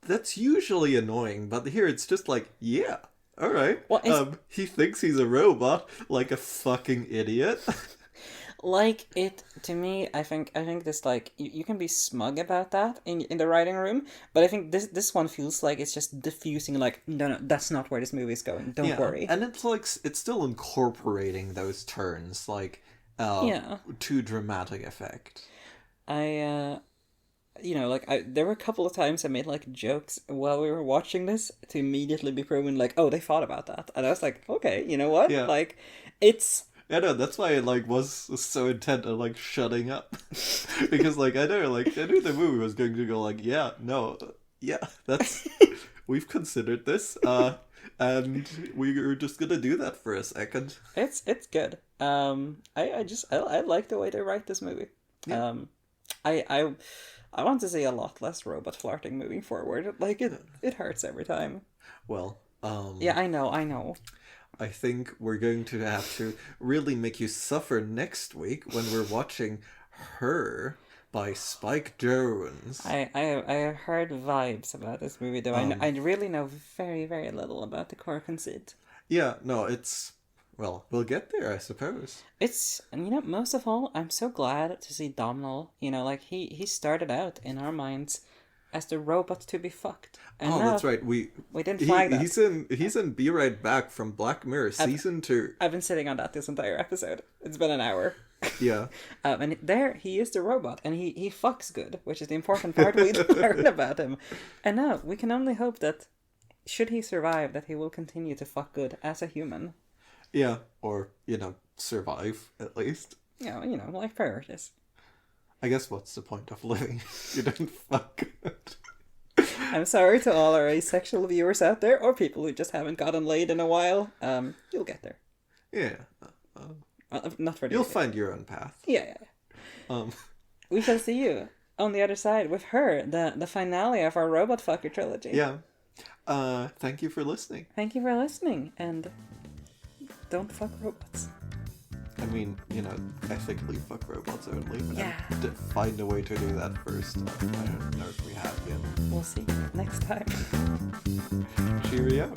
That's usually annoying, but here it's just like, yeah. Alright. Well, he thinks he's a robot, like a fucking idiot. Like, it, to me, I think this, like, you can be smug about that in the writing room, but I think this one feels like it's just diffusing, like, no, that's not where this movie is going, don't worry. And it's like, it's still incorporating those turns, like, to dramatic effect. There were a couple of times I made, like, jokes while we were watching this to immediately be proven, like, oh, they thought about that. And I was like, okay, you know what? Yeah. Like, it's... Yeah, no, that's why I, like, was so intent on, like, shutting up. Because, like, I knew the movie was going to go, like, that's... We've considered this, and we're just gonna do that for a second. It's good. I like the way they write this movie. Yeah. I want to see a lot less robot flirting moving forward. Like, it hurts every time. Well, yeah, I know. I think we're going to have to really make you suffer next week when we're watching Her by Spike Jonze. I heard vibes about this movie, though. I really know very, very little about the core conceit. Yeah, no, it's... Well, we'll get there, I suppose. It's, most of all, I'm so glad to see Domhnall. Like, he started out in our minds as the robot to be fucked. And that's right. We didn't flag that. He's in Be Right Back from Black Mirror, season 2. I've been sitting on that this entire episode. It's been an hour. Yeah. And there he is the robot, and he fucks good, which is the important part we learn about him. And now we can only hope that, should he survive, that he will continue to fuck good as a human. Yeah, or, survive, at least. Yeah, like priorities. I guess what's the point of living if you don't fuck good? I'm sorry to all our asexual viewers out there, or people who just haven't gotten laid in a while. You'll get there. Yeah. Not for You'll find your own path. Yeah. We shall see you on the other side with her, the finale of our robot fucker trilogy. Yeah. Thank you for listening. Thank you for listening, and don't fuck robots. I mean, ethically fuck robots only, but Yeah. find a way to do that first. I don't know if we have yet. We'll see you next time. Cheerio.